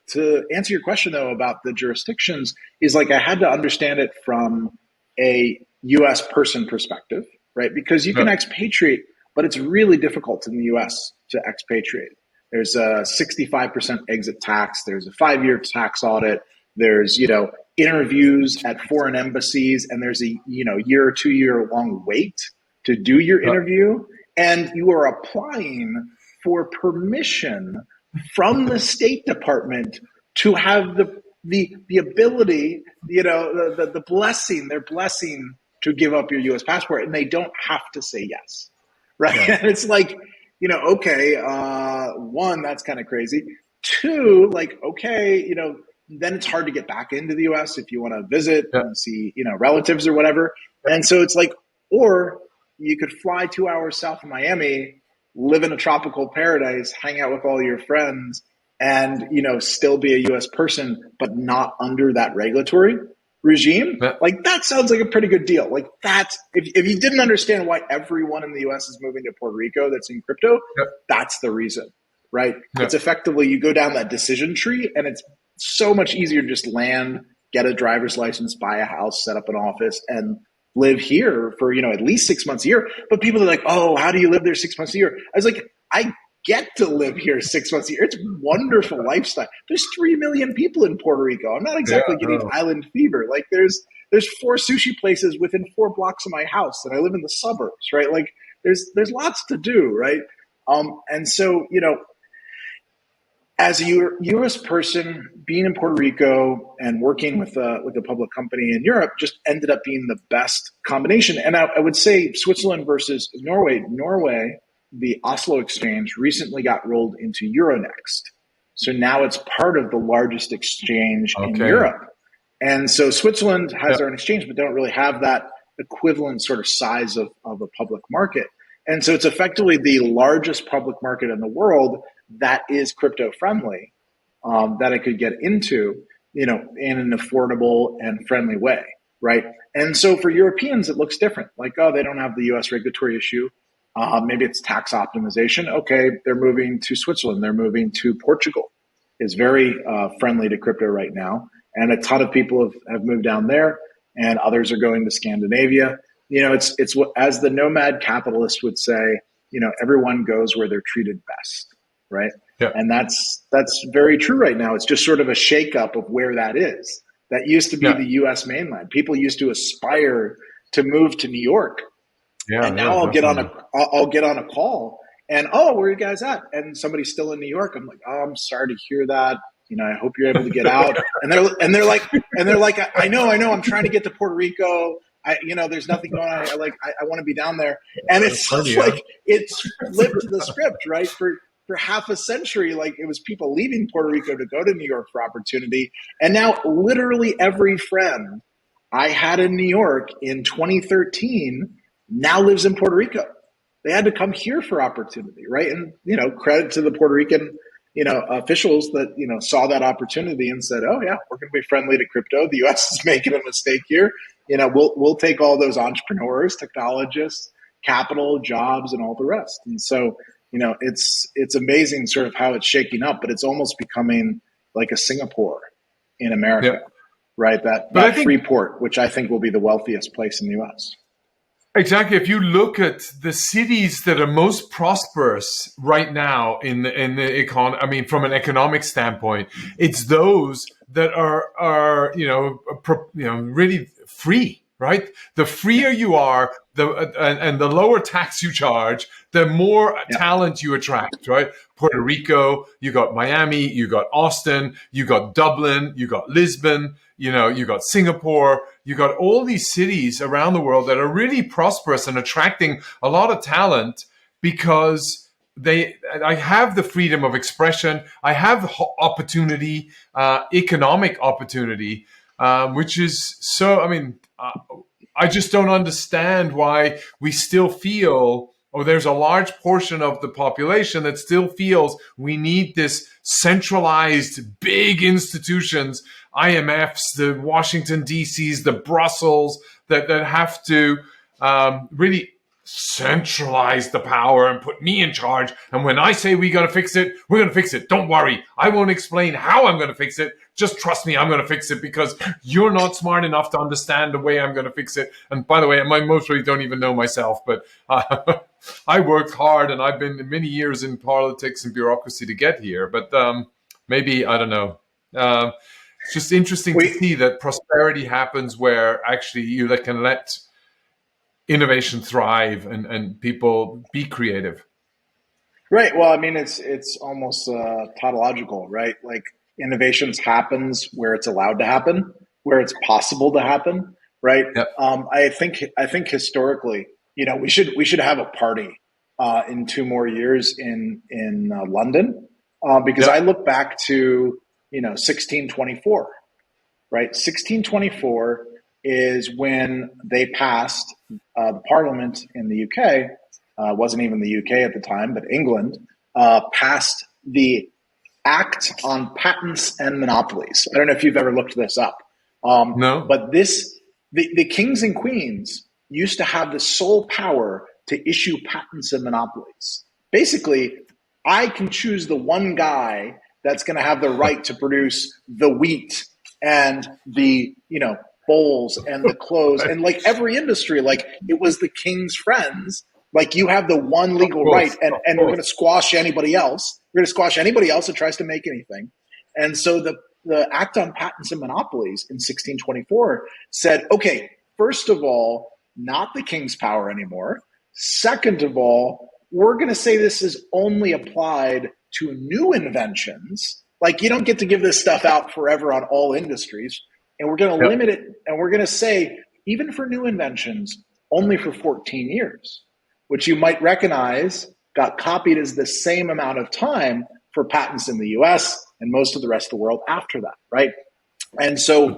[SPEAKER 2] to answer your question though about the jurisdictions is like I had to understand it from a US person perspective, right? Because you can expatriate, but it's really difficult in the US to expatriate. There's a 65% exit tax, there's a 5-year tax audit, there's, interviews at foreign embassies, and there's a, year or 2 year long wait to do your interview. And you are applying for permission from the State Department to have the ability, the blessing, their blessing to give up your U.S. passport, and they don't have to say yes, right? Yeah. And it's like, okay, one, that's kind of crazy. Two, like, okay, then it's hard to get back into the U.S. if you want to visit and see, relatives or whatever. And so it's like, or you could fly 2 hours south of Miami, live in a tropical paradise, hang out with all your friends, and still be a U.S. person, but not under that regulatory regime. Yeah. Like that sounds like a pretty good deal. Like that's if you didn't understand why everyone in the U.S. is moving to Puerto Rico that's in crypto, that's the reason, right? It's effectively you go down that decision tree, and it's so much easier to just land, get a driver's license, buy a house, set up an office, and live here for, at least 6 months a year. But people are like, oh, how do you live there 6 months a year? I was like, I get to live here 6 months a year. It's a wonderful lifestyle. There's 3 million people in Puerto Rico. I'm not exactly getting island fever. Like there's 4 sushi places within 4 blocks of my house, and I live in the suburbs, right? Like there's lots to do, right? And so, as a U.S. person, being in Puerto Rico and working with a public company in Europe just ended up being the best combination. And I would say Switzerland versus Norway. Norway, the Oslo exchange, recently got rolled into Euronext. So now it's part of the largest exchange in Europe. And so Switzerland has their own exchange, but don't really have that equivalent sort of size of a public market. And so it's effectively the largest public market in the world that is crypto friendly, that I could get into, in an affordable and friendly way, right? And so for Europeans, it looks different. Like, oh, they don't have the US regulatory issue. Maybe it's tax optimization. Okay, they're moving to Switzerland. They're moving to Portugal. Is very friendly to crypto right now. And a ton of people have moved down there, and others are going to Scandinavia. It's what, as the nomad capitalist would say, everyone goes where they're treated best. Right. Yeah. And that's very true right now. It's just sort of a shakeup of where that is. That used to be the U.S. mainland. People used to aspire to move to New York. Yeah. And now I'll get on a call and, oh, where are you guys at? And somebody's still in New York. I'm like, oh, I'm sorry to hear that. I hope you're able to get out. and they're like, I know. I'm trying to get to Puerto Rico. There's nothing going on. I want to be down there. And it's like, it's flipped the script, right? For half a century, like it was people leaving Puerto Rico to go to New York for opportunity. And now literally every friend I had in New York in 2013 now lives in Puerto Rico. They had to come here for opportunity, right? And, credit to the Puerto Rican, officials that, saw that opportunity and said, oh yeah, we're going to be friendly to crypto. The US is making a mistake here. We'll take all those entrepreneurs, technologists, capital, jobs, and all the rest. And so, it's amazing sort of how it's shaking up, but it's almost becoming like a Singapore in America, right? That Freeport, which I think will be the wealthiest place in the U.S.
[SPEAKER 1] Exactly. If you look at the cities that are most prosperous right now in the economy, I mean, from an economic standpoint, it's those that are really free. Right, the freer you are, and the lower tax you charge, the more talent you attract. Right, Puerto Rico, you got Miami, you got Austin, you got Dublin, you got Lisbon, you got Singapore, you got all these cities around the world that are really prosperous and attracting a lot of talent because I have the freedom of expression, I have opportunity, economic opportunity. Which is so, I mean, I just don't understand why we still feel or there's a large portion of the population that still feels we need this centralized big institutions, IMFs, the Washington DCs, the Brussels, that have to really centralize the power and put me in charge. And when I say we're going to fix it, we're going to fix it. Don't worry. I won't explain how I'm going to fix it. Just trust me, I'm going to fix it because you're not smart enough to understand the way I'm going to fix it. And by the way, I mostly don't even know myself, but I worked hard and I've been many years in politics and bureaucracy to get here. But maybe, I don't know. It's just interesting to see that prosperity happens where actually you can let innovation thrive and people be creative.
[SPEAKER 2] Right. Well, I mean, it's almost tautological, right? Like innovations happens where it's allowed to happen, where it's possible to happen, right?
[SPEAKER 1] Yep.
[SPEAKER 2] I think historically, we should have a party in 2 more years in London because
[SPEAKER 1] Yep.
[SPEAKER 2] I look back to 1624, right? 1624 is when they passed the Parliament in the UK. Wasn't even the UK at the time, but England passed the Act on Patents and Monopolies. I don't know if you've ever looked this up.
[SPEAKER 1] No.
[SPEAKER 2] But the kings and queens used to have the sole power to issue patents and monopolies. Basically, I can choose the one guy that's going to have the right to produce the wheat and the, bowls and the clothes and like every industry, like it was the king's friends. Like you have the one legal right and we're going to squash anybody else. We're going to squash anybody else that tries to make anything. And so the Act on Patents and Monopolies in 1624 said, okay, first of all, not the king's power anymore. Second of all, we're going to say this is only applied to new inventions. Like you don't get to give this stuff out forever on all industries. And we're going to limit it. And we're going to say, even for new inventions, only for 14 years, which you might recognize got copied as the same amount of time for patents in the US and most of the rest of the world after that, right? And so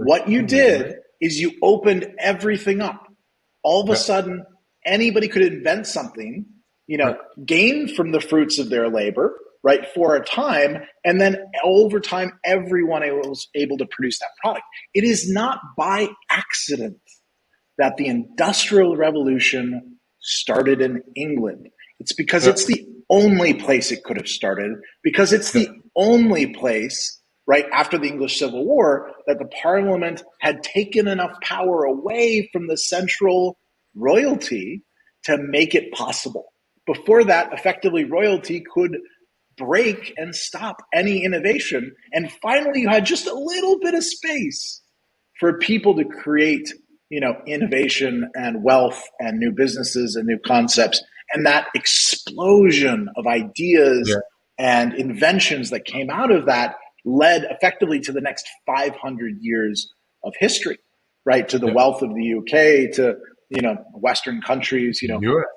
[SPEAKER 2] what you did is you opened everything up. All of a sudden, anybody could invent something, gain from the fruits of their labor, right, for a time, and then over time, everyone was able to produce that product. It is not by accident that the Industrial Revolution started in England. It's because it's the only place it could have started, because it's the only place, right, after the English Civil War, that the Parliament had taken enough power away from the central royalty to make it possible. Before that, effectively, royalty could break and stop any innovation. And finally, you had just a little bit of space for people to create, innovation and wealth and new businesses and new concepts. And that explosion of ideas and inventions that came out of that led effectively to the next 500 years of history, right? To the wealth of the UK, to Western countries,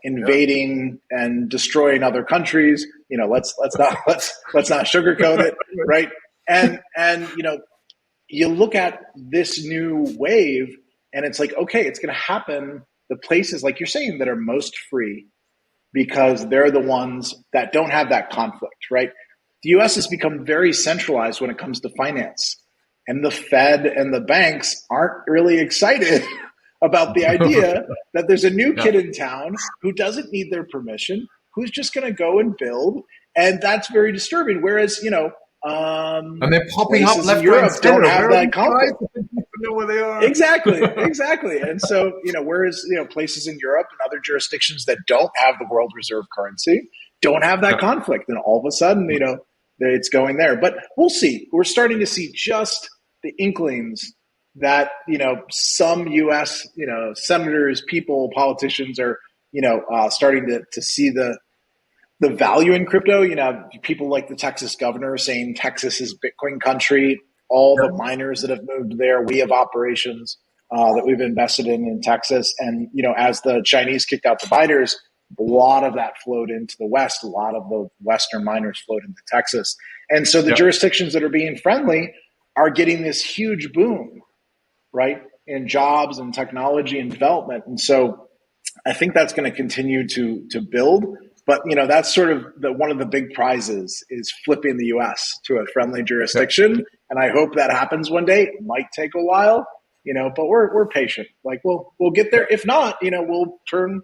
[SPEAKER 2] invading and destroying other countries. Let's not sugarcoat it, right? And you look at this new wave, and it's like, okay, it's going to happen. The places, like you're saying, that are most free, because they're the ones that don't have that conflict, right? The U.S. has become very centralized when it comes to finance, and the Fed and the banks aren't really excited about the idea that there's a new kid in town who doesn't need their permission, who's just going to go and build. And that's very disturbing. Whereas,
[SPEAKER 1] and they're popping up left
[SPEAKER 2] in Europe don't have that conflict.
[SPEAKER 1] Know where they are.
[SPEAKER 2] Exactly. And so, whereas, places in Europe and other jurisdictions that don't have the world reserve currency don't have that conflict. And all of a sudden, it's going there. But we'll see. We're starting to see just the inklings that, some U.S., senators, people, politicians are, starting to see the value in crypto. People like the Texas governor saying Texas is Bitcoin country. All the miners that have moved there, we have operations that we've invested in Texas. And, as the Chinese kicked out the miners, a lot of that flowed into the West. A lot of the Western miners flowed into Texas. And so the jurisdictions that are being friendly are getting this huge boom, right, in jobs and technology and development. And so I think that's going to continue to build. But that's sort of one of the big prizes is flipping the U.S. to a friendly jurisdiction, and I hope that happens one day. It might take a while, but we're patient. Like we'll get there. If not, we'll turn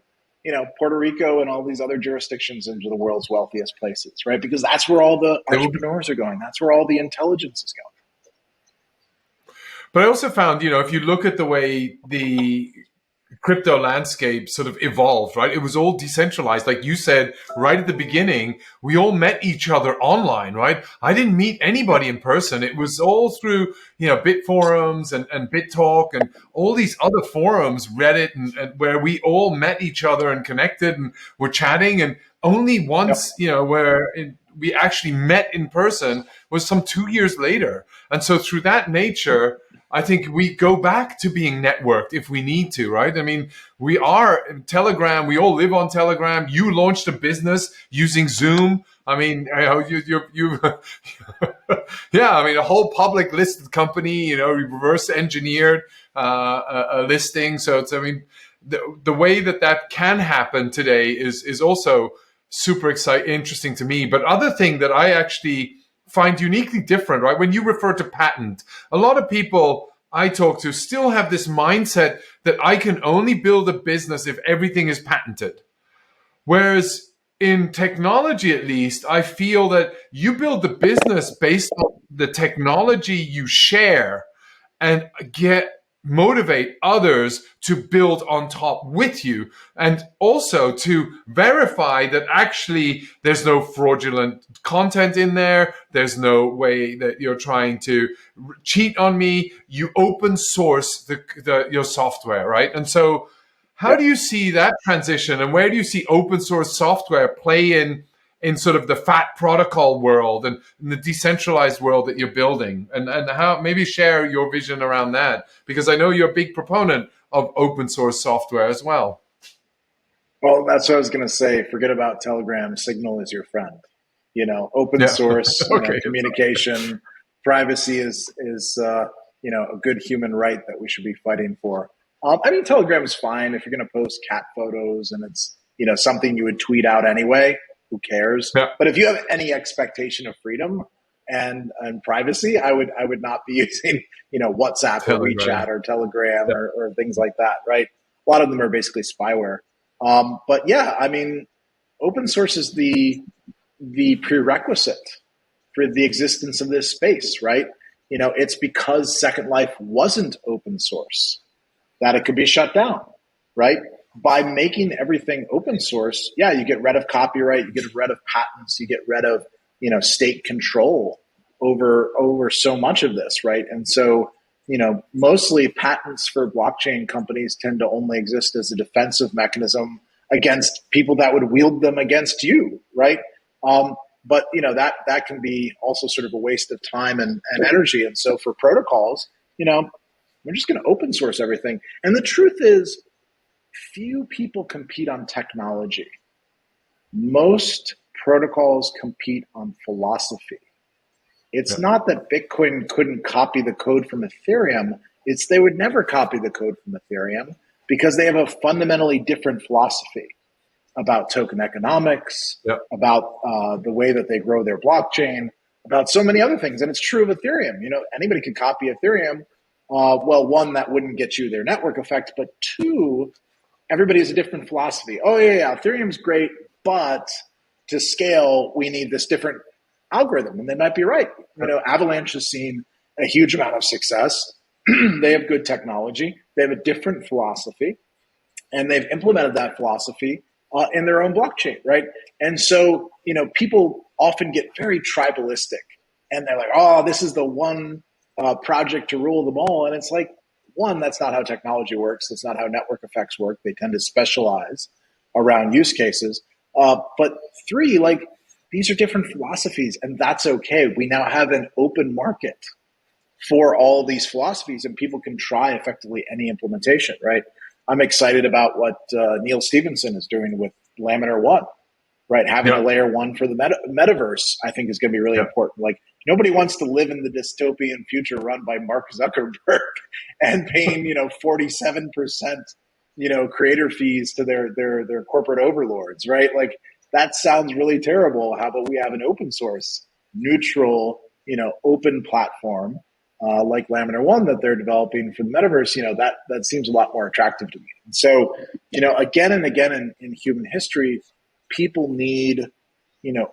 [SPEAKER 2] Puerto Rico and all these other jurisdictions into the world's wealthiest places, right? Because that's where all the entrepreneurs are going. That's where all the intelligence is going.
[SPEAKER 1] But I also found, if you look at the way the crypto landscape sort of evolved, right? It was all decentralized. Like you said, right at the beginning, we all met each other online, right? I didn't meet anybody in person. It was all through, Bit forums and BitTalk and all these other forums, Reddit, and where we all met each other and connected and were chatting. And only once, we actually met in person was some 2 years later. And so through that nature, I think we go back to being networked if we need to, right? I mean, we are Telegram. We all live on Telegram. You launched a business using Zoom. I mean, you yeah. I mean, a whole public listed company. Reverse engineered a listing. So it's, I mean, the way that can happen today is also super interesting to me. But other thing that I actually find uniquely different, right? When you refer to patent, a lot of people I talk to still have this mindset that I can only build a business if everything is patented. Whereas in technology, at least, I feel that you build the business based on the technology you share and motivate others to build on top with you, and also to verify that actually there's no fraudulent content in there. There's no way that you're trying to cheat on me. You open source your software, right? And so how do you see that transition, and where do you see open source software play in sort of the fat protocol world and in the decentralized world that you're building, and how, maybe share your vision around that, because I know you're a big proponent of open source software as well.
[SPEAKER 2] Well, that's what I was going to say. Forget about Telegram. Signal is your friend. Open source, okay, communication, privacy is a good human right that we should be fighting for. I mean, Telegram is fine if you're going to post cat photos and it's something you would tweet out anyway. Who cares? Yeah. But if you have any expectation of freedom and privacy, I would not be using WhatsApp Telegram, or WeChat or Telegram, or things like that. Right? A lot of them are basically spyware. But yeah, I mean, open source is the prerequisite for the existence of this space, right? It's because Second Life wasn't open source that it could be shut down, right? By making everything open source, yeah, you get rid of copyright, you get rid of patents, you get rid of, state control over so much of this, right? And so, mostly patents for blockchain companies tend to only exist as a defensive mechanism against people that would wield them against you, right? But that can be also sort of a waste of time and energy. And so for protocols, we're just going to open source everything. And the truth is, few people compete on technology. Most protocols compete on philosophy. It's not that Bitcoin couldn't copy the code from Ethereum. It's they would never copy the code from Ethereum because they have a fundamentally different philosophy about token economics, about the way that they grow their blockchain, about so many other things. And it's true of Ethereum. Anybody can copy Ethereum. Well, one, that wouldn't get you their network effect, but two, everybody has a different philosophy. Oh, yeah, Ethereum's great, but to scale, we need this different algorithm. And they might be right. Avalanche has seen a huge amount of success. They have good technology. They have a different philosophy, and they've implemented that philosophy in their own blockchain, right? And so, people often get very tribalistic, and they're like, oh, this is the one project to rule them all. And it's like, one, that's not how technology works. That's not how network effects work. They tend to specialize around use cases. But three, these are different philosophies, and that's okay. We now have an open market for all these philosophies, and people can try effectively any implementation, right? I'm excited about what Neil Stephenson is doing with Laminar One, right? Having a layer one for the metaverse, I think, is going to be really important. Nobody wants to live in the dystopian future run by Mark Zuckerberg and paying, 47%, creator fees to their corporate overlords, right? Like that sounds really terrible. How about we have an open source, neutral, open platform like Laminar One that they're developing for the metaverse? That seems a lot more attractive to me. And so, again and again in human history, people need,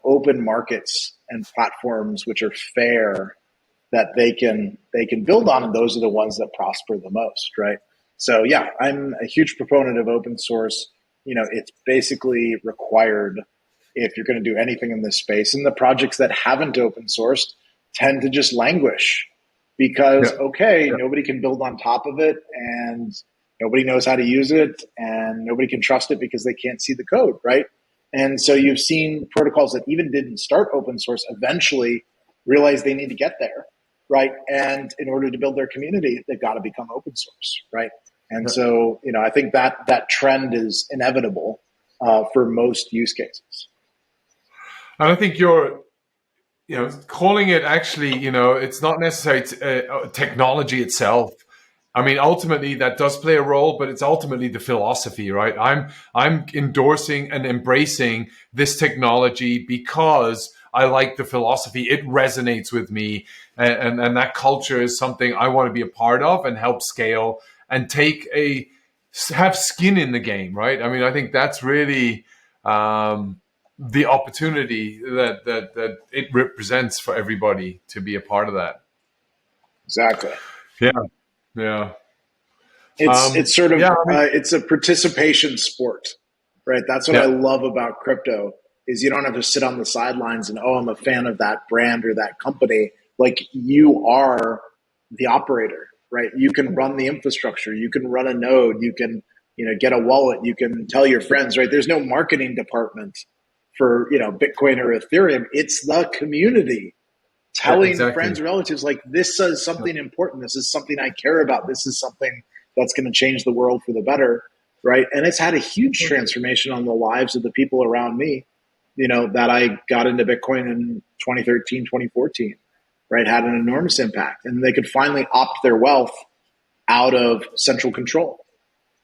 [SPEAKER 2] open markets and platforms which are fair that they can build on, and those are the ones that prosper the most, right? So yeah, I'm a huge proponent of open source. It's basically required if you're going to do anything in this space. And the projects that haven't open sourced tend to just languish because nobody can build on top of it, and nobody knows how to use it, and nobody can trust it because they can't see the code, right? And so you've seen protocols that even didn't start open source eventually realize they need to get there, right? And in order to build their community, they've got to become open source, right? And so, I think that trend is inevitable for most use cases.
[SPEAKER 1] And I think you're, calling it actually, it's not necessarily technology itself. I mean, ultimately that does play a role, but it's ultimately the philosophy, right? I'm endorsing and embracing this technology because I like the philosophy. It resonates with me, and that culture is something I want to be a part of and help scale and have skin in the game, right? I mean, I think that's really the opportunity that it represents for everybody to be a part of that.
[SPEAKER 2] Exactly.
[SPEAKER 1] Yeah.
[SPEAKER 2] It's sort of it's a participation sport, right? That's what I love about crypto is you don't have to sit on the sidelines and, I'm a fan of that brand or that company. Like you are the operator, right? You can run the infrastructure, you can run a node, you can, get a wallet, you can tell your friends, right? There's no marketing department for, Bitcoin or Ethereum. It's the community telling friends, relatives, like this is something important. This is something I care about. This is something that's going to change the world for the better, right? And it's had a huge transformation on the lives of the people around me, that I got into Bitcoin in 2013, 2014, right? Had an enormous impact. And they could finally opt their wealth out of central control,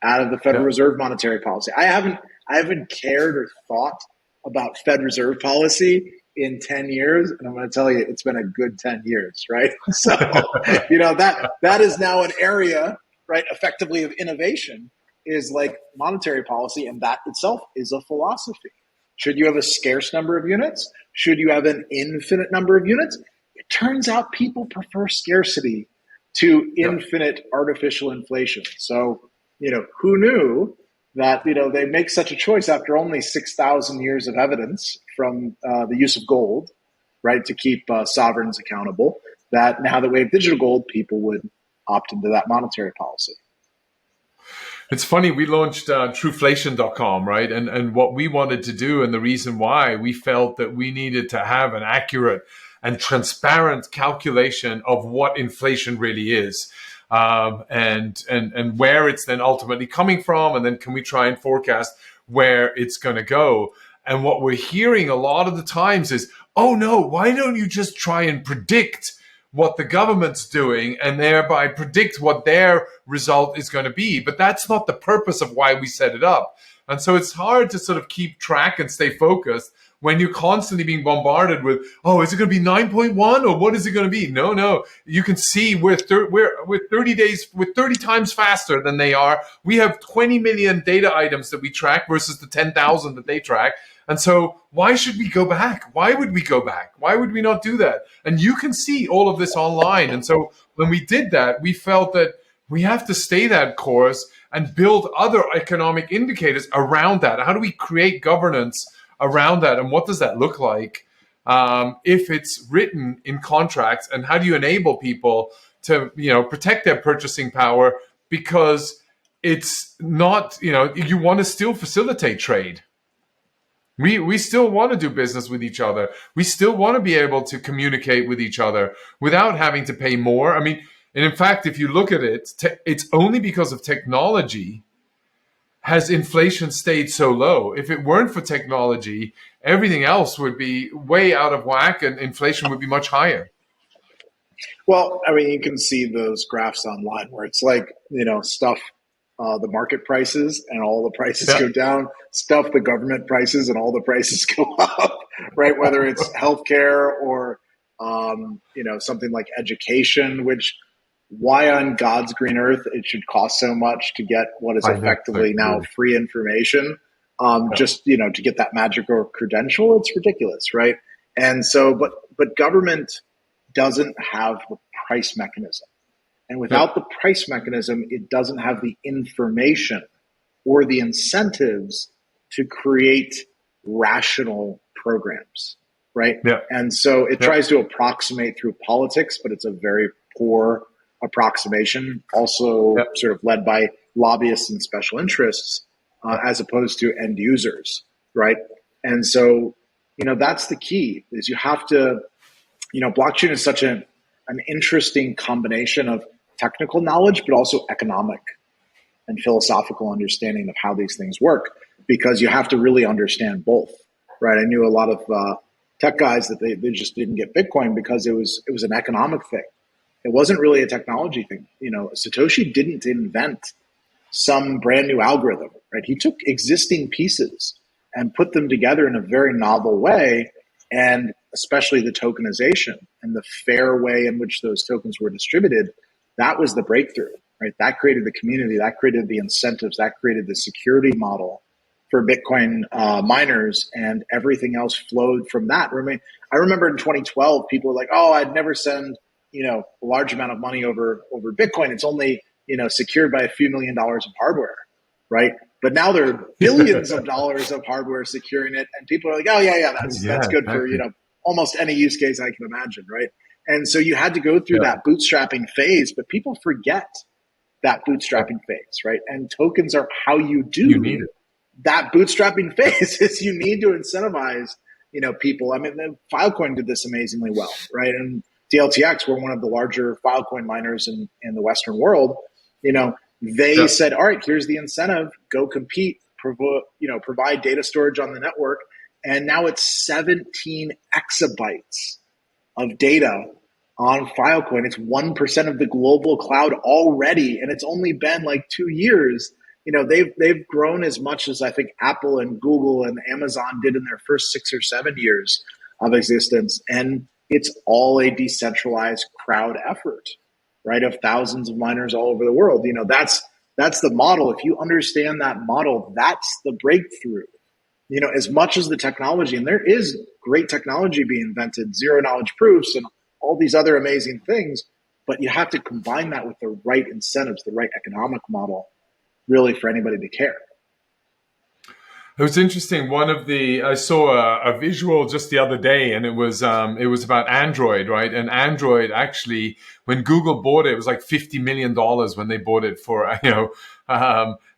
[SPEAKER 2] out of the Federal Reserve monetary policy. I haven't cared or thought about Fed Reserve policy in 10 years. And I'm going to tell you, it's been a good 10 years, right? So, that is now an area, right, effectively of innovation is like monetary policy. And that itself is a philosophy. Should you have a scarce number of units? Should you have an infinite number of units? It turns out people prefer scarcity to infinite artificial inflation. So, who knew that, they make such a choice after only 6,000 years of evidence from the use of gold, right, to keep sovereigns accountable, that now that we have digital gold, people would opt into that monetary policy.
[SPEAKER 1] It's funny, we launched trueflation.com, right? And what we wanted to do, and the reason why we felt that we needed to have an accurate and transparent calculation of what inflation really is. And where it's then ultimately coming from, and then can we try and forecast where it's going to go? And what we're hearing a lot of the times is, oh no, why don't you just try and predict what the government's doing and thereby predict what their result is going to be? But that's not the purpose of why we set it up. And so it's hard to sort of keep track and stay focused when you're constantly being bombarded with, is it going to be 9.1 or what is it going to be? No. You can see we're 30 times faster than they are. We have 20 million data items that we track versus the 10,000 that they track. And so why should we go back? Why would we go back? Why would we not do that? And you can see all of this online. And so when we did that, we felt that we have to stay that course and build other economic indicators around that. How do we create governance around that? And what does that look like if it's written in contracts? And how do you enable people to, protect their purchasing power? Because it's not, you want to still facilitate trade. We still want to do business with each other. We still want to be able to communicate with each other without having to pay more. I mean, and in fact, if you look at it, it's only because of technology has inflation stayed so low. If it weren't for technology, everything else would be way out of whack and inflation would be much higher.
[SPEAKER 2] Well, I mean, you can see those graphs online where it's like, stuff the market prices and all the prices
[SPEAKER 1] Yeah.
[SPEAKER 2] go down, stuff the government prices and all the prices go up, right? Whether it's healthcare or, something like education, which why on God's green earth it should cost so much to get what is
[SPEAKER 1] I know.
[SPEAKER 2] effectively now free information, just, to get that magical credential. It's ridiculous, right? And so, but government doesn't have the price mechanism. And without the price mechanism, it doesn't have the information or the incentives to create rational programs, right?
[SPEAKER 1] Yeah.
[SPEAKER 2] And so it tries to approximate through politics, but it's a very poor approximation, also sort of led by lobbyists and special interests, as opposed to end users, right? And so, that's the key, is you have to, blockchain is such an interesting combination of technical knowledge, but also economic and philosophical understanding of how these things work, because you have to really understand both, right? I knew a lot of tech guys that they just didn't get Bitcoin because it was an economic thing. It wasn't really a technology thing. Satoshi didn't invent some brand new algorithm, right? He took existing pieces and put them together in a very novel way, and especially the tokenization and the fair way in which those tokens were distributed. That was the breakthrough, right? That created the community, that created the incentives, that created the security model for Bitcoin miners, and everything else flowed from that. I remember in 2012, people were like, "Oh, I'd never send, a large amount of money over Bitcoin. It's only, secured by a few $1 million of hardware," right? But now there are billions of dollars of hardware securing it, and people are like, "Oh yeah, that's good for almost any use case I can imagine," right? And so you had to go through that bootstrapping phase, but people forget that bootstrapping phase, right? And tokens are how you do that bootstrapping phase. Is you need to incentivize, people. I mean, Filecoin did this amazingly well, right? And DLTx, we're one of the larger Filecoin miners in the Western world. They said, all right, here's the incentive, go compete, provide data storage on the network. And now it's 17 exabytes of data on Filecoin. It's 1% of the global cloud already, and it's only been like 2 years. They've grown as much as I think Apple and Google and Amazon did in their first 6 or 7 years of existence. And it's all a decentralized crowd effort, right? Of thousands of miners all over the world. That's the model. If you understand that model, that's the breakthrough. As much as the technology, and there is great technology being invented, zero knowledge proofs and all these other amazing things, but you have to combine that with the right incentives, the right economic model, really, for anybody to care.
[SPEAKER 1] It was interesting. I saw a visual just the other day, and it was about Android, right? And Android, actually, when Google bought it was like $50 million when they bought it for,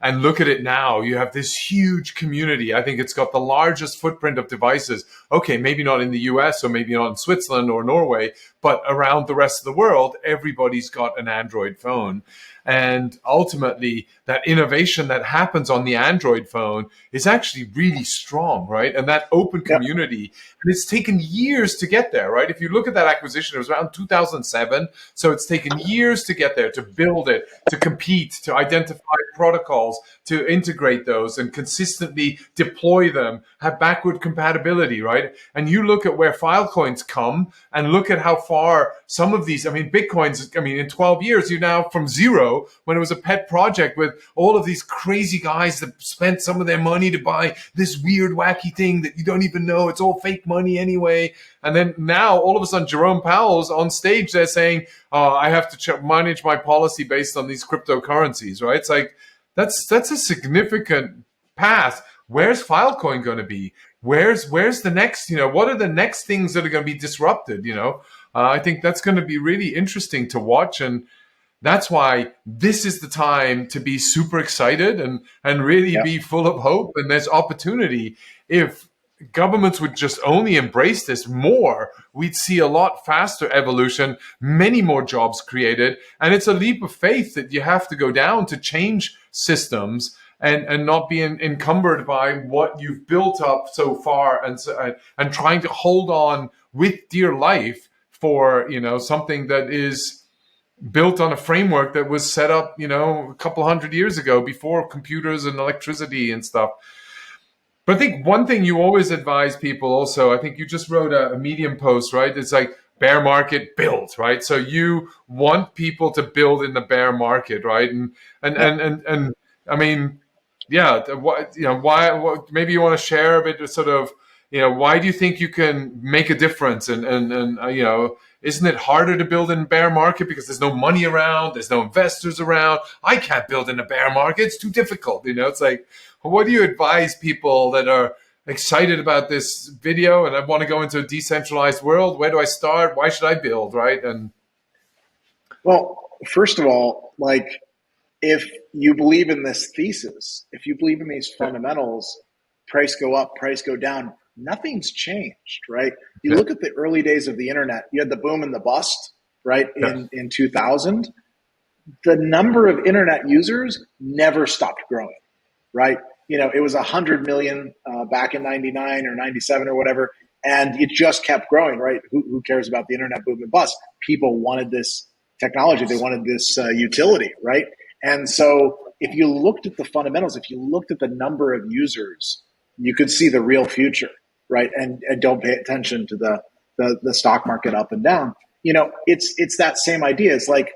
[SPEAKER 1] and look at it now. You have this huge community. I think it's got the largest footprint of devices. Okay, maybe not in the US or maybe not in Switzerland or Norway, but around the rest of the world, everybody's got an Android phone. And ultimately, that innovation that happens on the Android phone is actually really strong, right? And that open community, and it's taken years to get there, right? If you look at that acquisition, it was around 2007. So it's taken years to get there, to build it, to compete, to identify protocols, to integrate those and consistently deploy them, have backward compatibility, right? And you look at where Filecoins come and look at how far some of these, Bitcoins, in 12 years, you're now from zero, when it was a pet project with all of these crazy guys that spent some of their money to buy this weird, wacky thing that you don't even know. It's all fake money anyway. And then now, all of a sudden, Jerome Powell's on stage. They're saying, I have to manage my policy based on these cryptocurrencies, right? It's like, that's a significant path. Where's Filecoin going to be? Where's the next, what are the next things that are going to be disrupted? I think that's going to be really interesting to watch. And that's why this is the time to be super excited and really be full of hope. And there's opportunity. If governments would just only embrace this more, we'd see a lot faster evolution, many more jobs created. And it's a leap of faith that you have to go down to change systems and not be encumbered by what you've built up so far and trying to hold on with dear life for, something that is built on a framework that was set up, a couple hundred years ago before computers and electricity and stuff. But I think one thing you always advise people also, I think you just wrote a Medium post, right? It's like bear market build, right? So you want people to build in the bear market, right? And I mean, yeah, why, maybe you want to share a bit of sort of, why do you think you can make a difference? And isn't it harder to build in bear market because there's no money around, there's no investors around? I can't build in a bear market. It's too difficult. It's like, what do you advise people that are excited about this video and I want to go into a decentralized world? Where do I start? Why should I build, right? And
[SPEAKER 2] well, first of all, like, if you believe in this thesis, if you believe in these fundamentals, price go up, price go down, nothing's changed, right? You look at the early days of the internet, you had the boom and the bust, right? In 2000, the number of internet users never stopped growing, right? It was 100 million back in 99 or 97 or whatever, and it just kept growing, right? Who cares about the internet boom and bust? People wanted this technology. They wanted this utility, right? And so if you looked at the fundamentals, if you looked at the number of users, you could see the real future, right? And don't pay attention to the stock market up and down. It's that same idea. It's like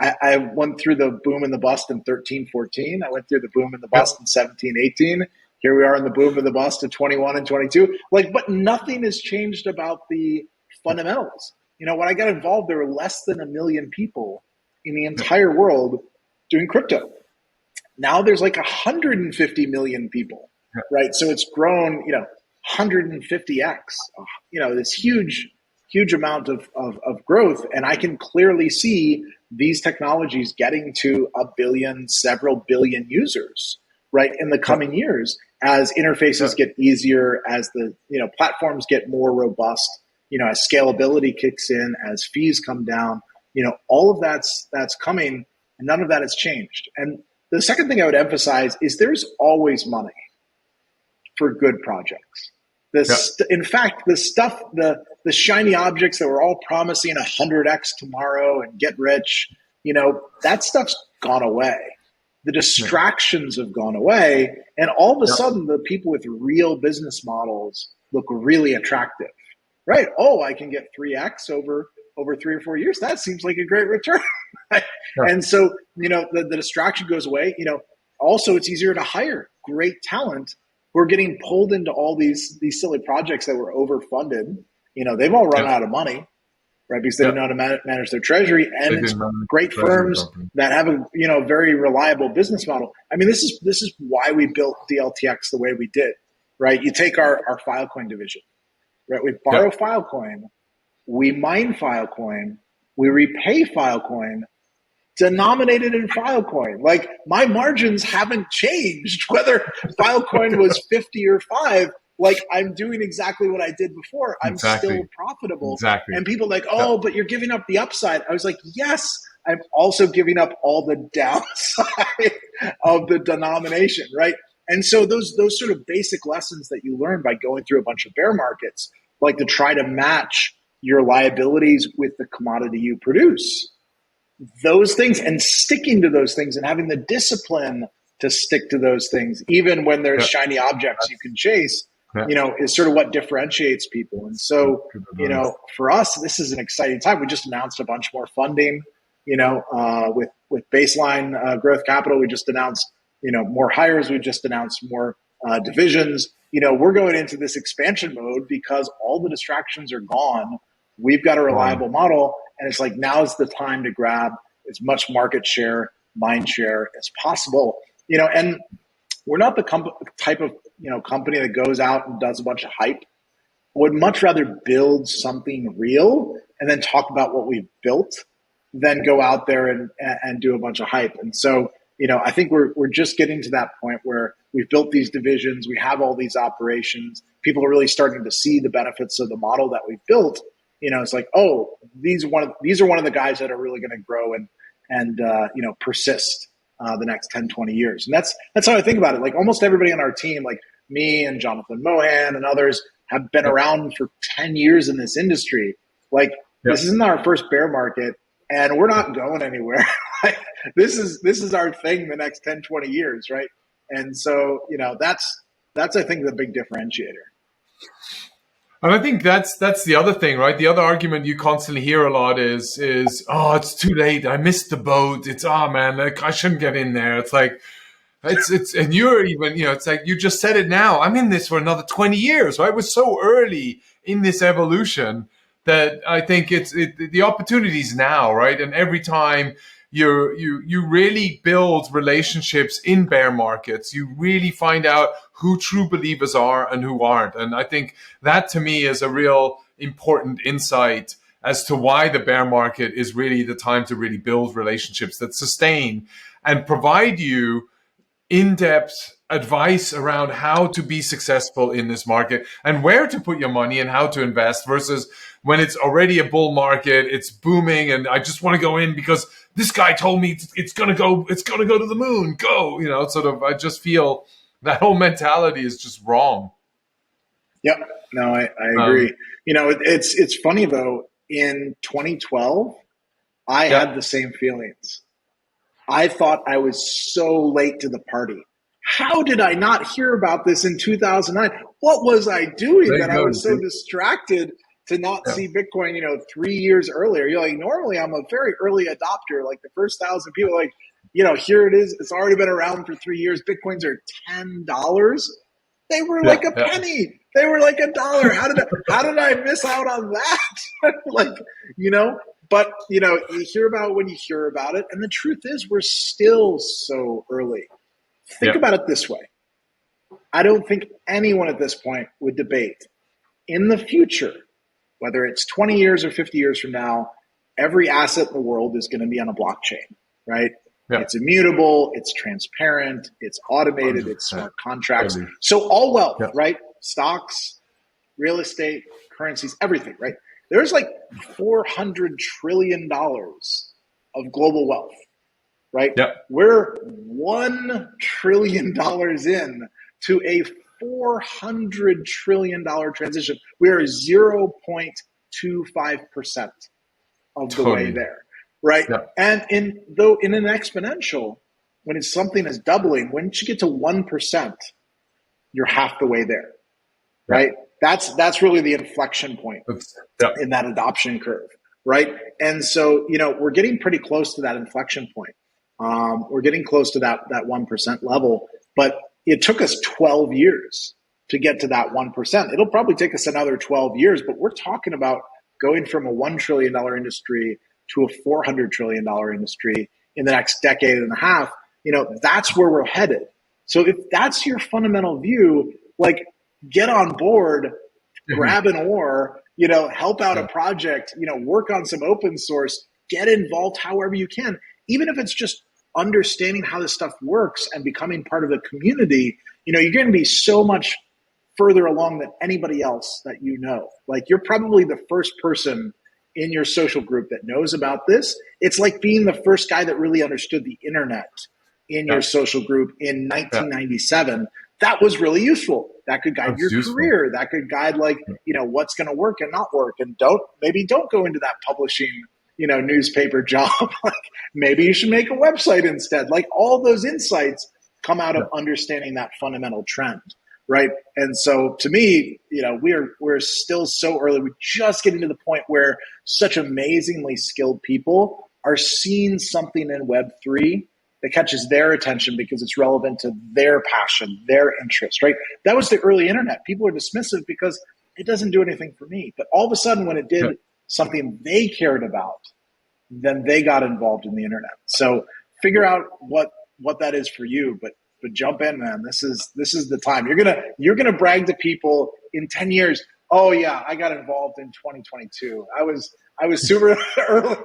[SPEAKER 2] I went through the boom and the bust in 13, 14. I went through the boom and the bust in 17, 18. Here we are in the boom and the bust in 21 and 22. But nothing has changed about the fundamentals. When I got involved, there were less than 1 million people in the entire world doing crypto. Now there's like 150 million people, right? So it's grown, 150x, this huge amount of growth. And I can clearly see these technologies getting to 1 billion, several billion users, right, in the coming years as interfaces get easier, as the platforms get more robust, as scalability kicks in, as fees come down, all of that's coming, and none of that has changed. And the second thing I would emphasize is there's always money for good projects. In fact, the shiny objects that were all promising 100x tomorrow and get rich, that stuff's gone away. The distractions have gone away, and all of a sudden, the people with real business models look really attractive, right? Oh, I can get 3x over 3 or 4 years. That seems like a great return. And so, the distraction goes away. Also, it's easier to hire great talent. We're getting pulled into all these silly projects that were overfunded. They've all run out of money, right? Because they don't know how to manage their treasury, and it's great firms that have a very reliable business model. I mean, this is why we built DLTx the way we did, right? You take our Filecoin division, right? We borrow Filecoin, we mine Filecoin, we repay Filecoin, denominated in Filecoin. Like, my margins haven't changed, whether Filecoin was 50 or 5. Like, I'm doing exactly what I did before. I'm still profitable. And people are like, oh, but you're giving up the upside. I was like, yes, I'm also giving up all the downside of the denomination, right? And so those sort of basic lessons that you learn by going through a bunch of bear markets, like to try to match your liabilities with the commodity you produce, those things, and sticking to those things and having the discipline to stick to those things, even when there's shiny objects you can chase, is sort of what differentiates people. And so, for us, this is an exciting time. We just announced a bunch more funding, with Baseline Growth Capital. We just announced, more hires. We just announced more divisions. We're going into this expansion mode because all the distractions are gone. We've got a reliable model. And it's like, now's the time to grab as much market share, mind share as possible. And we're not the type of company that goes out and does a bunch of hype. I would much rather build something real and then talk about what we've built than go out there and do a bunch of hype. And so, I think we're just getting to that point where we've built these divisions, we have all these operations, people are really starting to see the benefits of the model that we've built. It's like, oh, these are one of the guys that are really going to grow and persist the next 10, 20 years. And that's how I think about it. Like, almost everybody on our team, like me and Jonathan Mohan and others, have been around for 10 years in this industry. Like, this isn't our first bear market. and we're not going anywhere. Like, this is our thing the next 10, 20 years, right? And so, that's I think the big differentiator.
[SPEAKER 1] And I think that's the other thing, right? The other argument you constantly hear a lot is oh, it's too late. I missed the boat. It's man, like I shouldn't get in there. It's like and you're even, it's like you just said it now. I'm in this for another 20 years, right? We're so early in this evolution that I think the opportunity's now, right? And every time you really build relationships in bear markets, you really find out who true believers are and who aren't. And I think that to me is a real important insight as to why the bear market is really the time to really build relationships that sustain and provide you in-depth advice around how to be successful in this market and where to put your money and how to invest versus when it's already a bull market, it's booming, and I just want to go in because this guy told me it's gonna go to the moon. Go, sort of. I just feel that whole mentality is just wrong.
[SPEAKER 2] Yep. No, I agree. It's funny though. In 2012, I had the same feelings. I thought I was so late to the party. How did I not hear about this in 2009? What was I doing that I was so distracted to not see Bitcoin, 3 years earlier? You're like, normally I'm a very early adopter. Like the first 1,000 people, like, here it is. It's already been around for 3 years. Bitcoins are $10. They were like a penny. They were like $1. How did I miss out on that? But, you hear about it when you hear about it. And the truth is we're still so early. Think about it this way. I don't think anyone at this point would debate in the future, whether it's 20 years or 50 years from now, every asset in the world is going to be on a blockchain, right? Yeah. It's immutable, it's transparent, it's automated, it's smart contracts. So all wealth, right? Stocks, real estate, currencies, everything, right? There's like $400 trillion of global wealth, right? Yep. We're $1 trillion in to a $400 trillion transition. We are 0.25% of the way there, right? Yep. And in an exponential, when it's something is doubling, once you get to 1%, you're half the way there, right? Yep. That's really the inflection point in that adoption curve, right? And so, we're getting pretty close to that inflection point. We're getting close to that 1% level, but it took us 12 years to get to that 1%. It'll probably take us another 12 years, but we're talking about going from a $1 trillion industry to a $400 trillion industry in the next decade and a half. That's where we're headed. So if that's your fundamental view, like, get on board, grab an oar, help out a project, work on some open source, get involved however you can. Even if it's just understanding how this stuff works and becoming part of the community, you're going to be so much further along than anybody else that you know. Like, you're probably the first person in your social group that knows about this. It's like being the first guy that really understood the internet in your social group in 1997. That was really useful. That could guide your career. That could guide what's going to work and not work. And don't go into that publishing, newspaper job. Like, maybe you should make a website instead. Like, all those insights come out of understanding that fundamental trend, right? And so to me, we're still so early. We're just getting to the point where such amazingly skilled people are seeing something in Web3 that catches their attention because it's relevant to their passion, their interest, right? That was the early internet. People are dismissive because it doesn't do anything for me. But all of a sudden, when it did something they cared about, then they got involved in the internet. So figure out what that is for you, but jump in, man. This is the time. You're gonna brag to people in 10 years. Oh yeah, I got involved in 2022. I was super early on,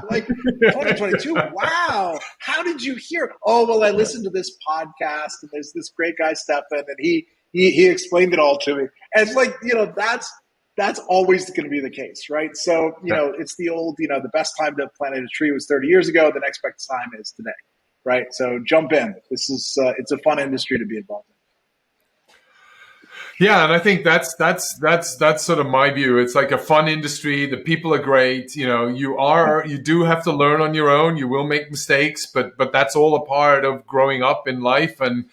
[SPEAKER 2] like 2022. Wow. How did you hear? Oh, well, I listened to this podcast and there's this great guy, Stefan, and he explained it all to me. And it's like, that's always going to be the case, right? So, it's the old, the best time to plant a tree was 30 years ago. The next best time is today, right? So jump in. This is, it's a fun industry to be involved in.
[SPEAKER 1] Yeah, and I think that's sort of my view. It's like a fun industry. The people are great. You do have to learn on your own. You will make mistakes, but that's all a part of growing up in life. And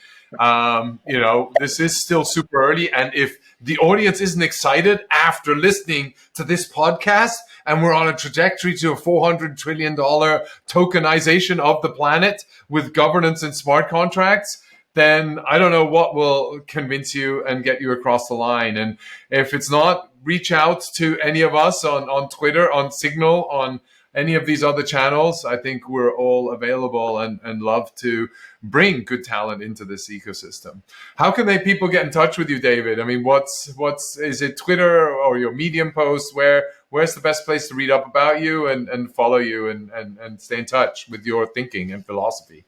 [SPEAKER 1] this is still super early. And if the audience isn't excited after listening to this podcast, and we're on a trajectory to a $400 trillion tokenization of the planet with governance and smart contracts, then I don't know what will convince you and get you across the line. And if it's not, reach out to any of us on Twitter, on Signal, on any of these other channels. I think we're all available and love to bring good talent into this ecosystem. How can people get in touch with you, David? I mean, is it Twitter or your Medium post? Where's the best place to read up about you and follow you and stay in touch with your thinking and philosophy?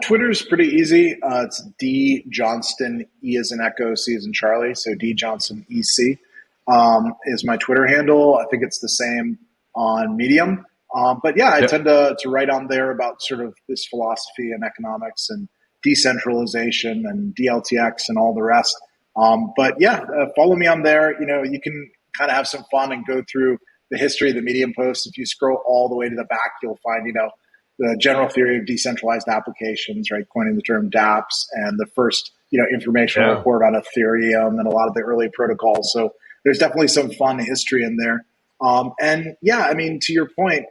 [SPEAKER 2] Twitter is pretty easy. It's D Johnston, E as in Echo, C as in Charlie. So D Johnston EC is my Twitter handle. I think it's the same on Medium. But yeah, I tend to write on there about sort of this philosophy and economics and decentralization and DLTx and all the rest. But yeah, follow me on there. You can kind of have some fun and go through the history of the Medium posts. If you scroll all the way to the back, you'll find, the general theory of decentralized applications, right? Coining the term dApps and the first, informational report on Ethereum and a lot of the early protocols. So there's definitely some fun history in there. And yeah, I mean, to your point,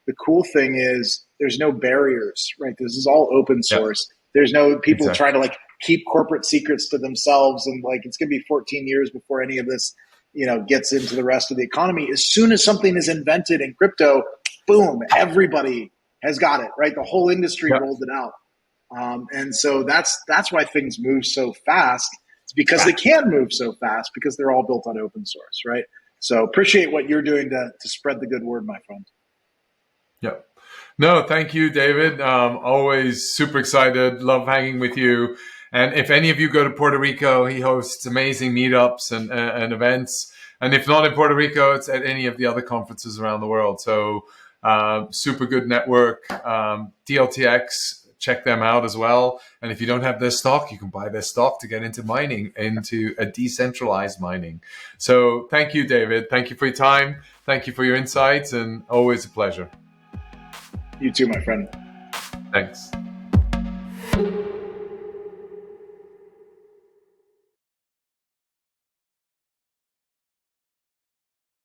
[SPEAKER 2] the cool thing is there's no barriers, right? This is all open source. There's no people trying to keep corporate secrets to themselves. And it's going to be 14 years before any of this, gets into the rest of the economy. As soon as something is invented in crypto, boom, everybody has got it, right? The whole industry rolled it out. And so that's why things move so fast. It's because they can move so fast because they're all built on open source, right? So appreciate what you're doing to spread the good word, my friend.
[SPEAKER 1] Yeah. No, thank you, David. Always super excited. Love hanging with you. And if any of you go to Puerto Rico, he hosts amazing meetups and events. And if not in Puerto Rico, it's at any of the other conferences around the world. So super good network. DLTx, check them out as well. And if you don't have their stock, you can buy their stock to get into mining, into a decentralized mining. So thank you, David. Thank you for your time. Thank you for your insights, and always a pleasure.
[SPEAKER 2] You too, my friend.
[SPEAKER 1] Thanks.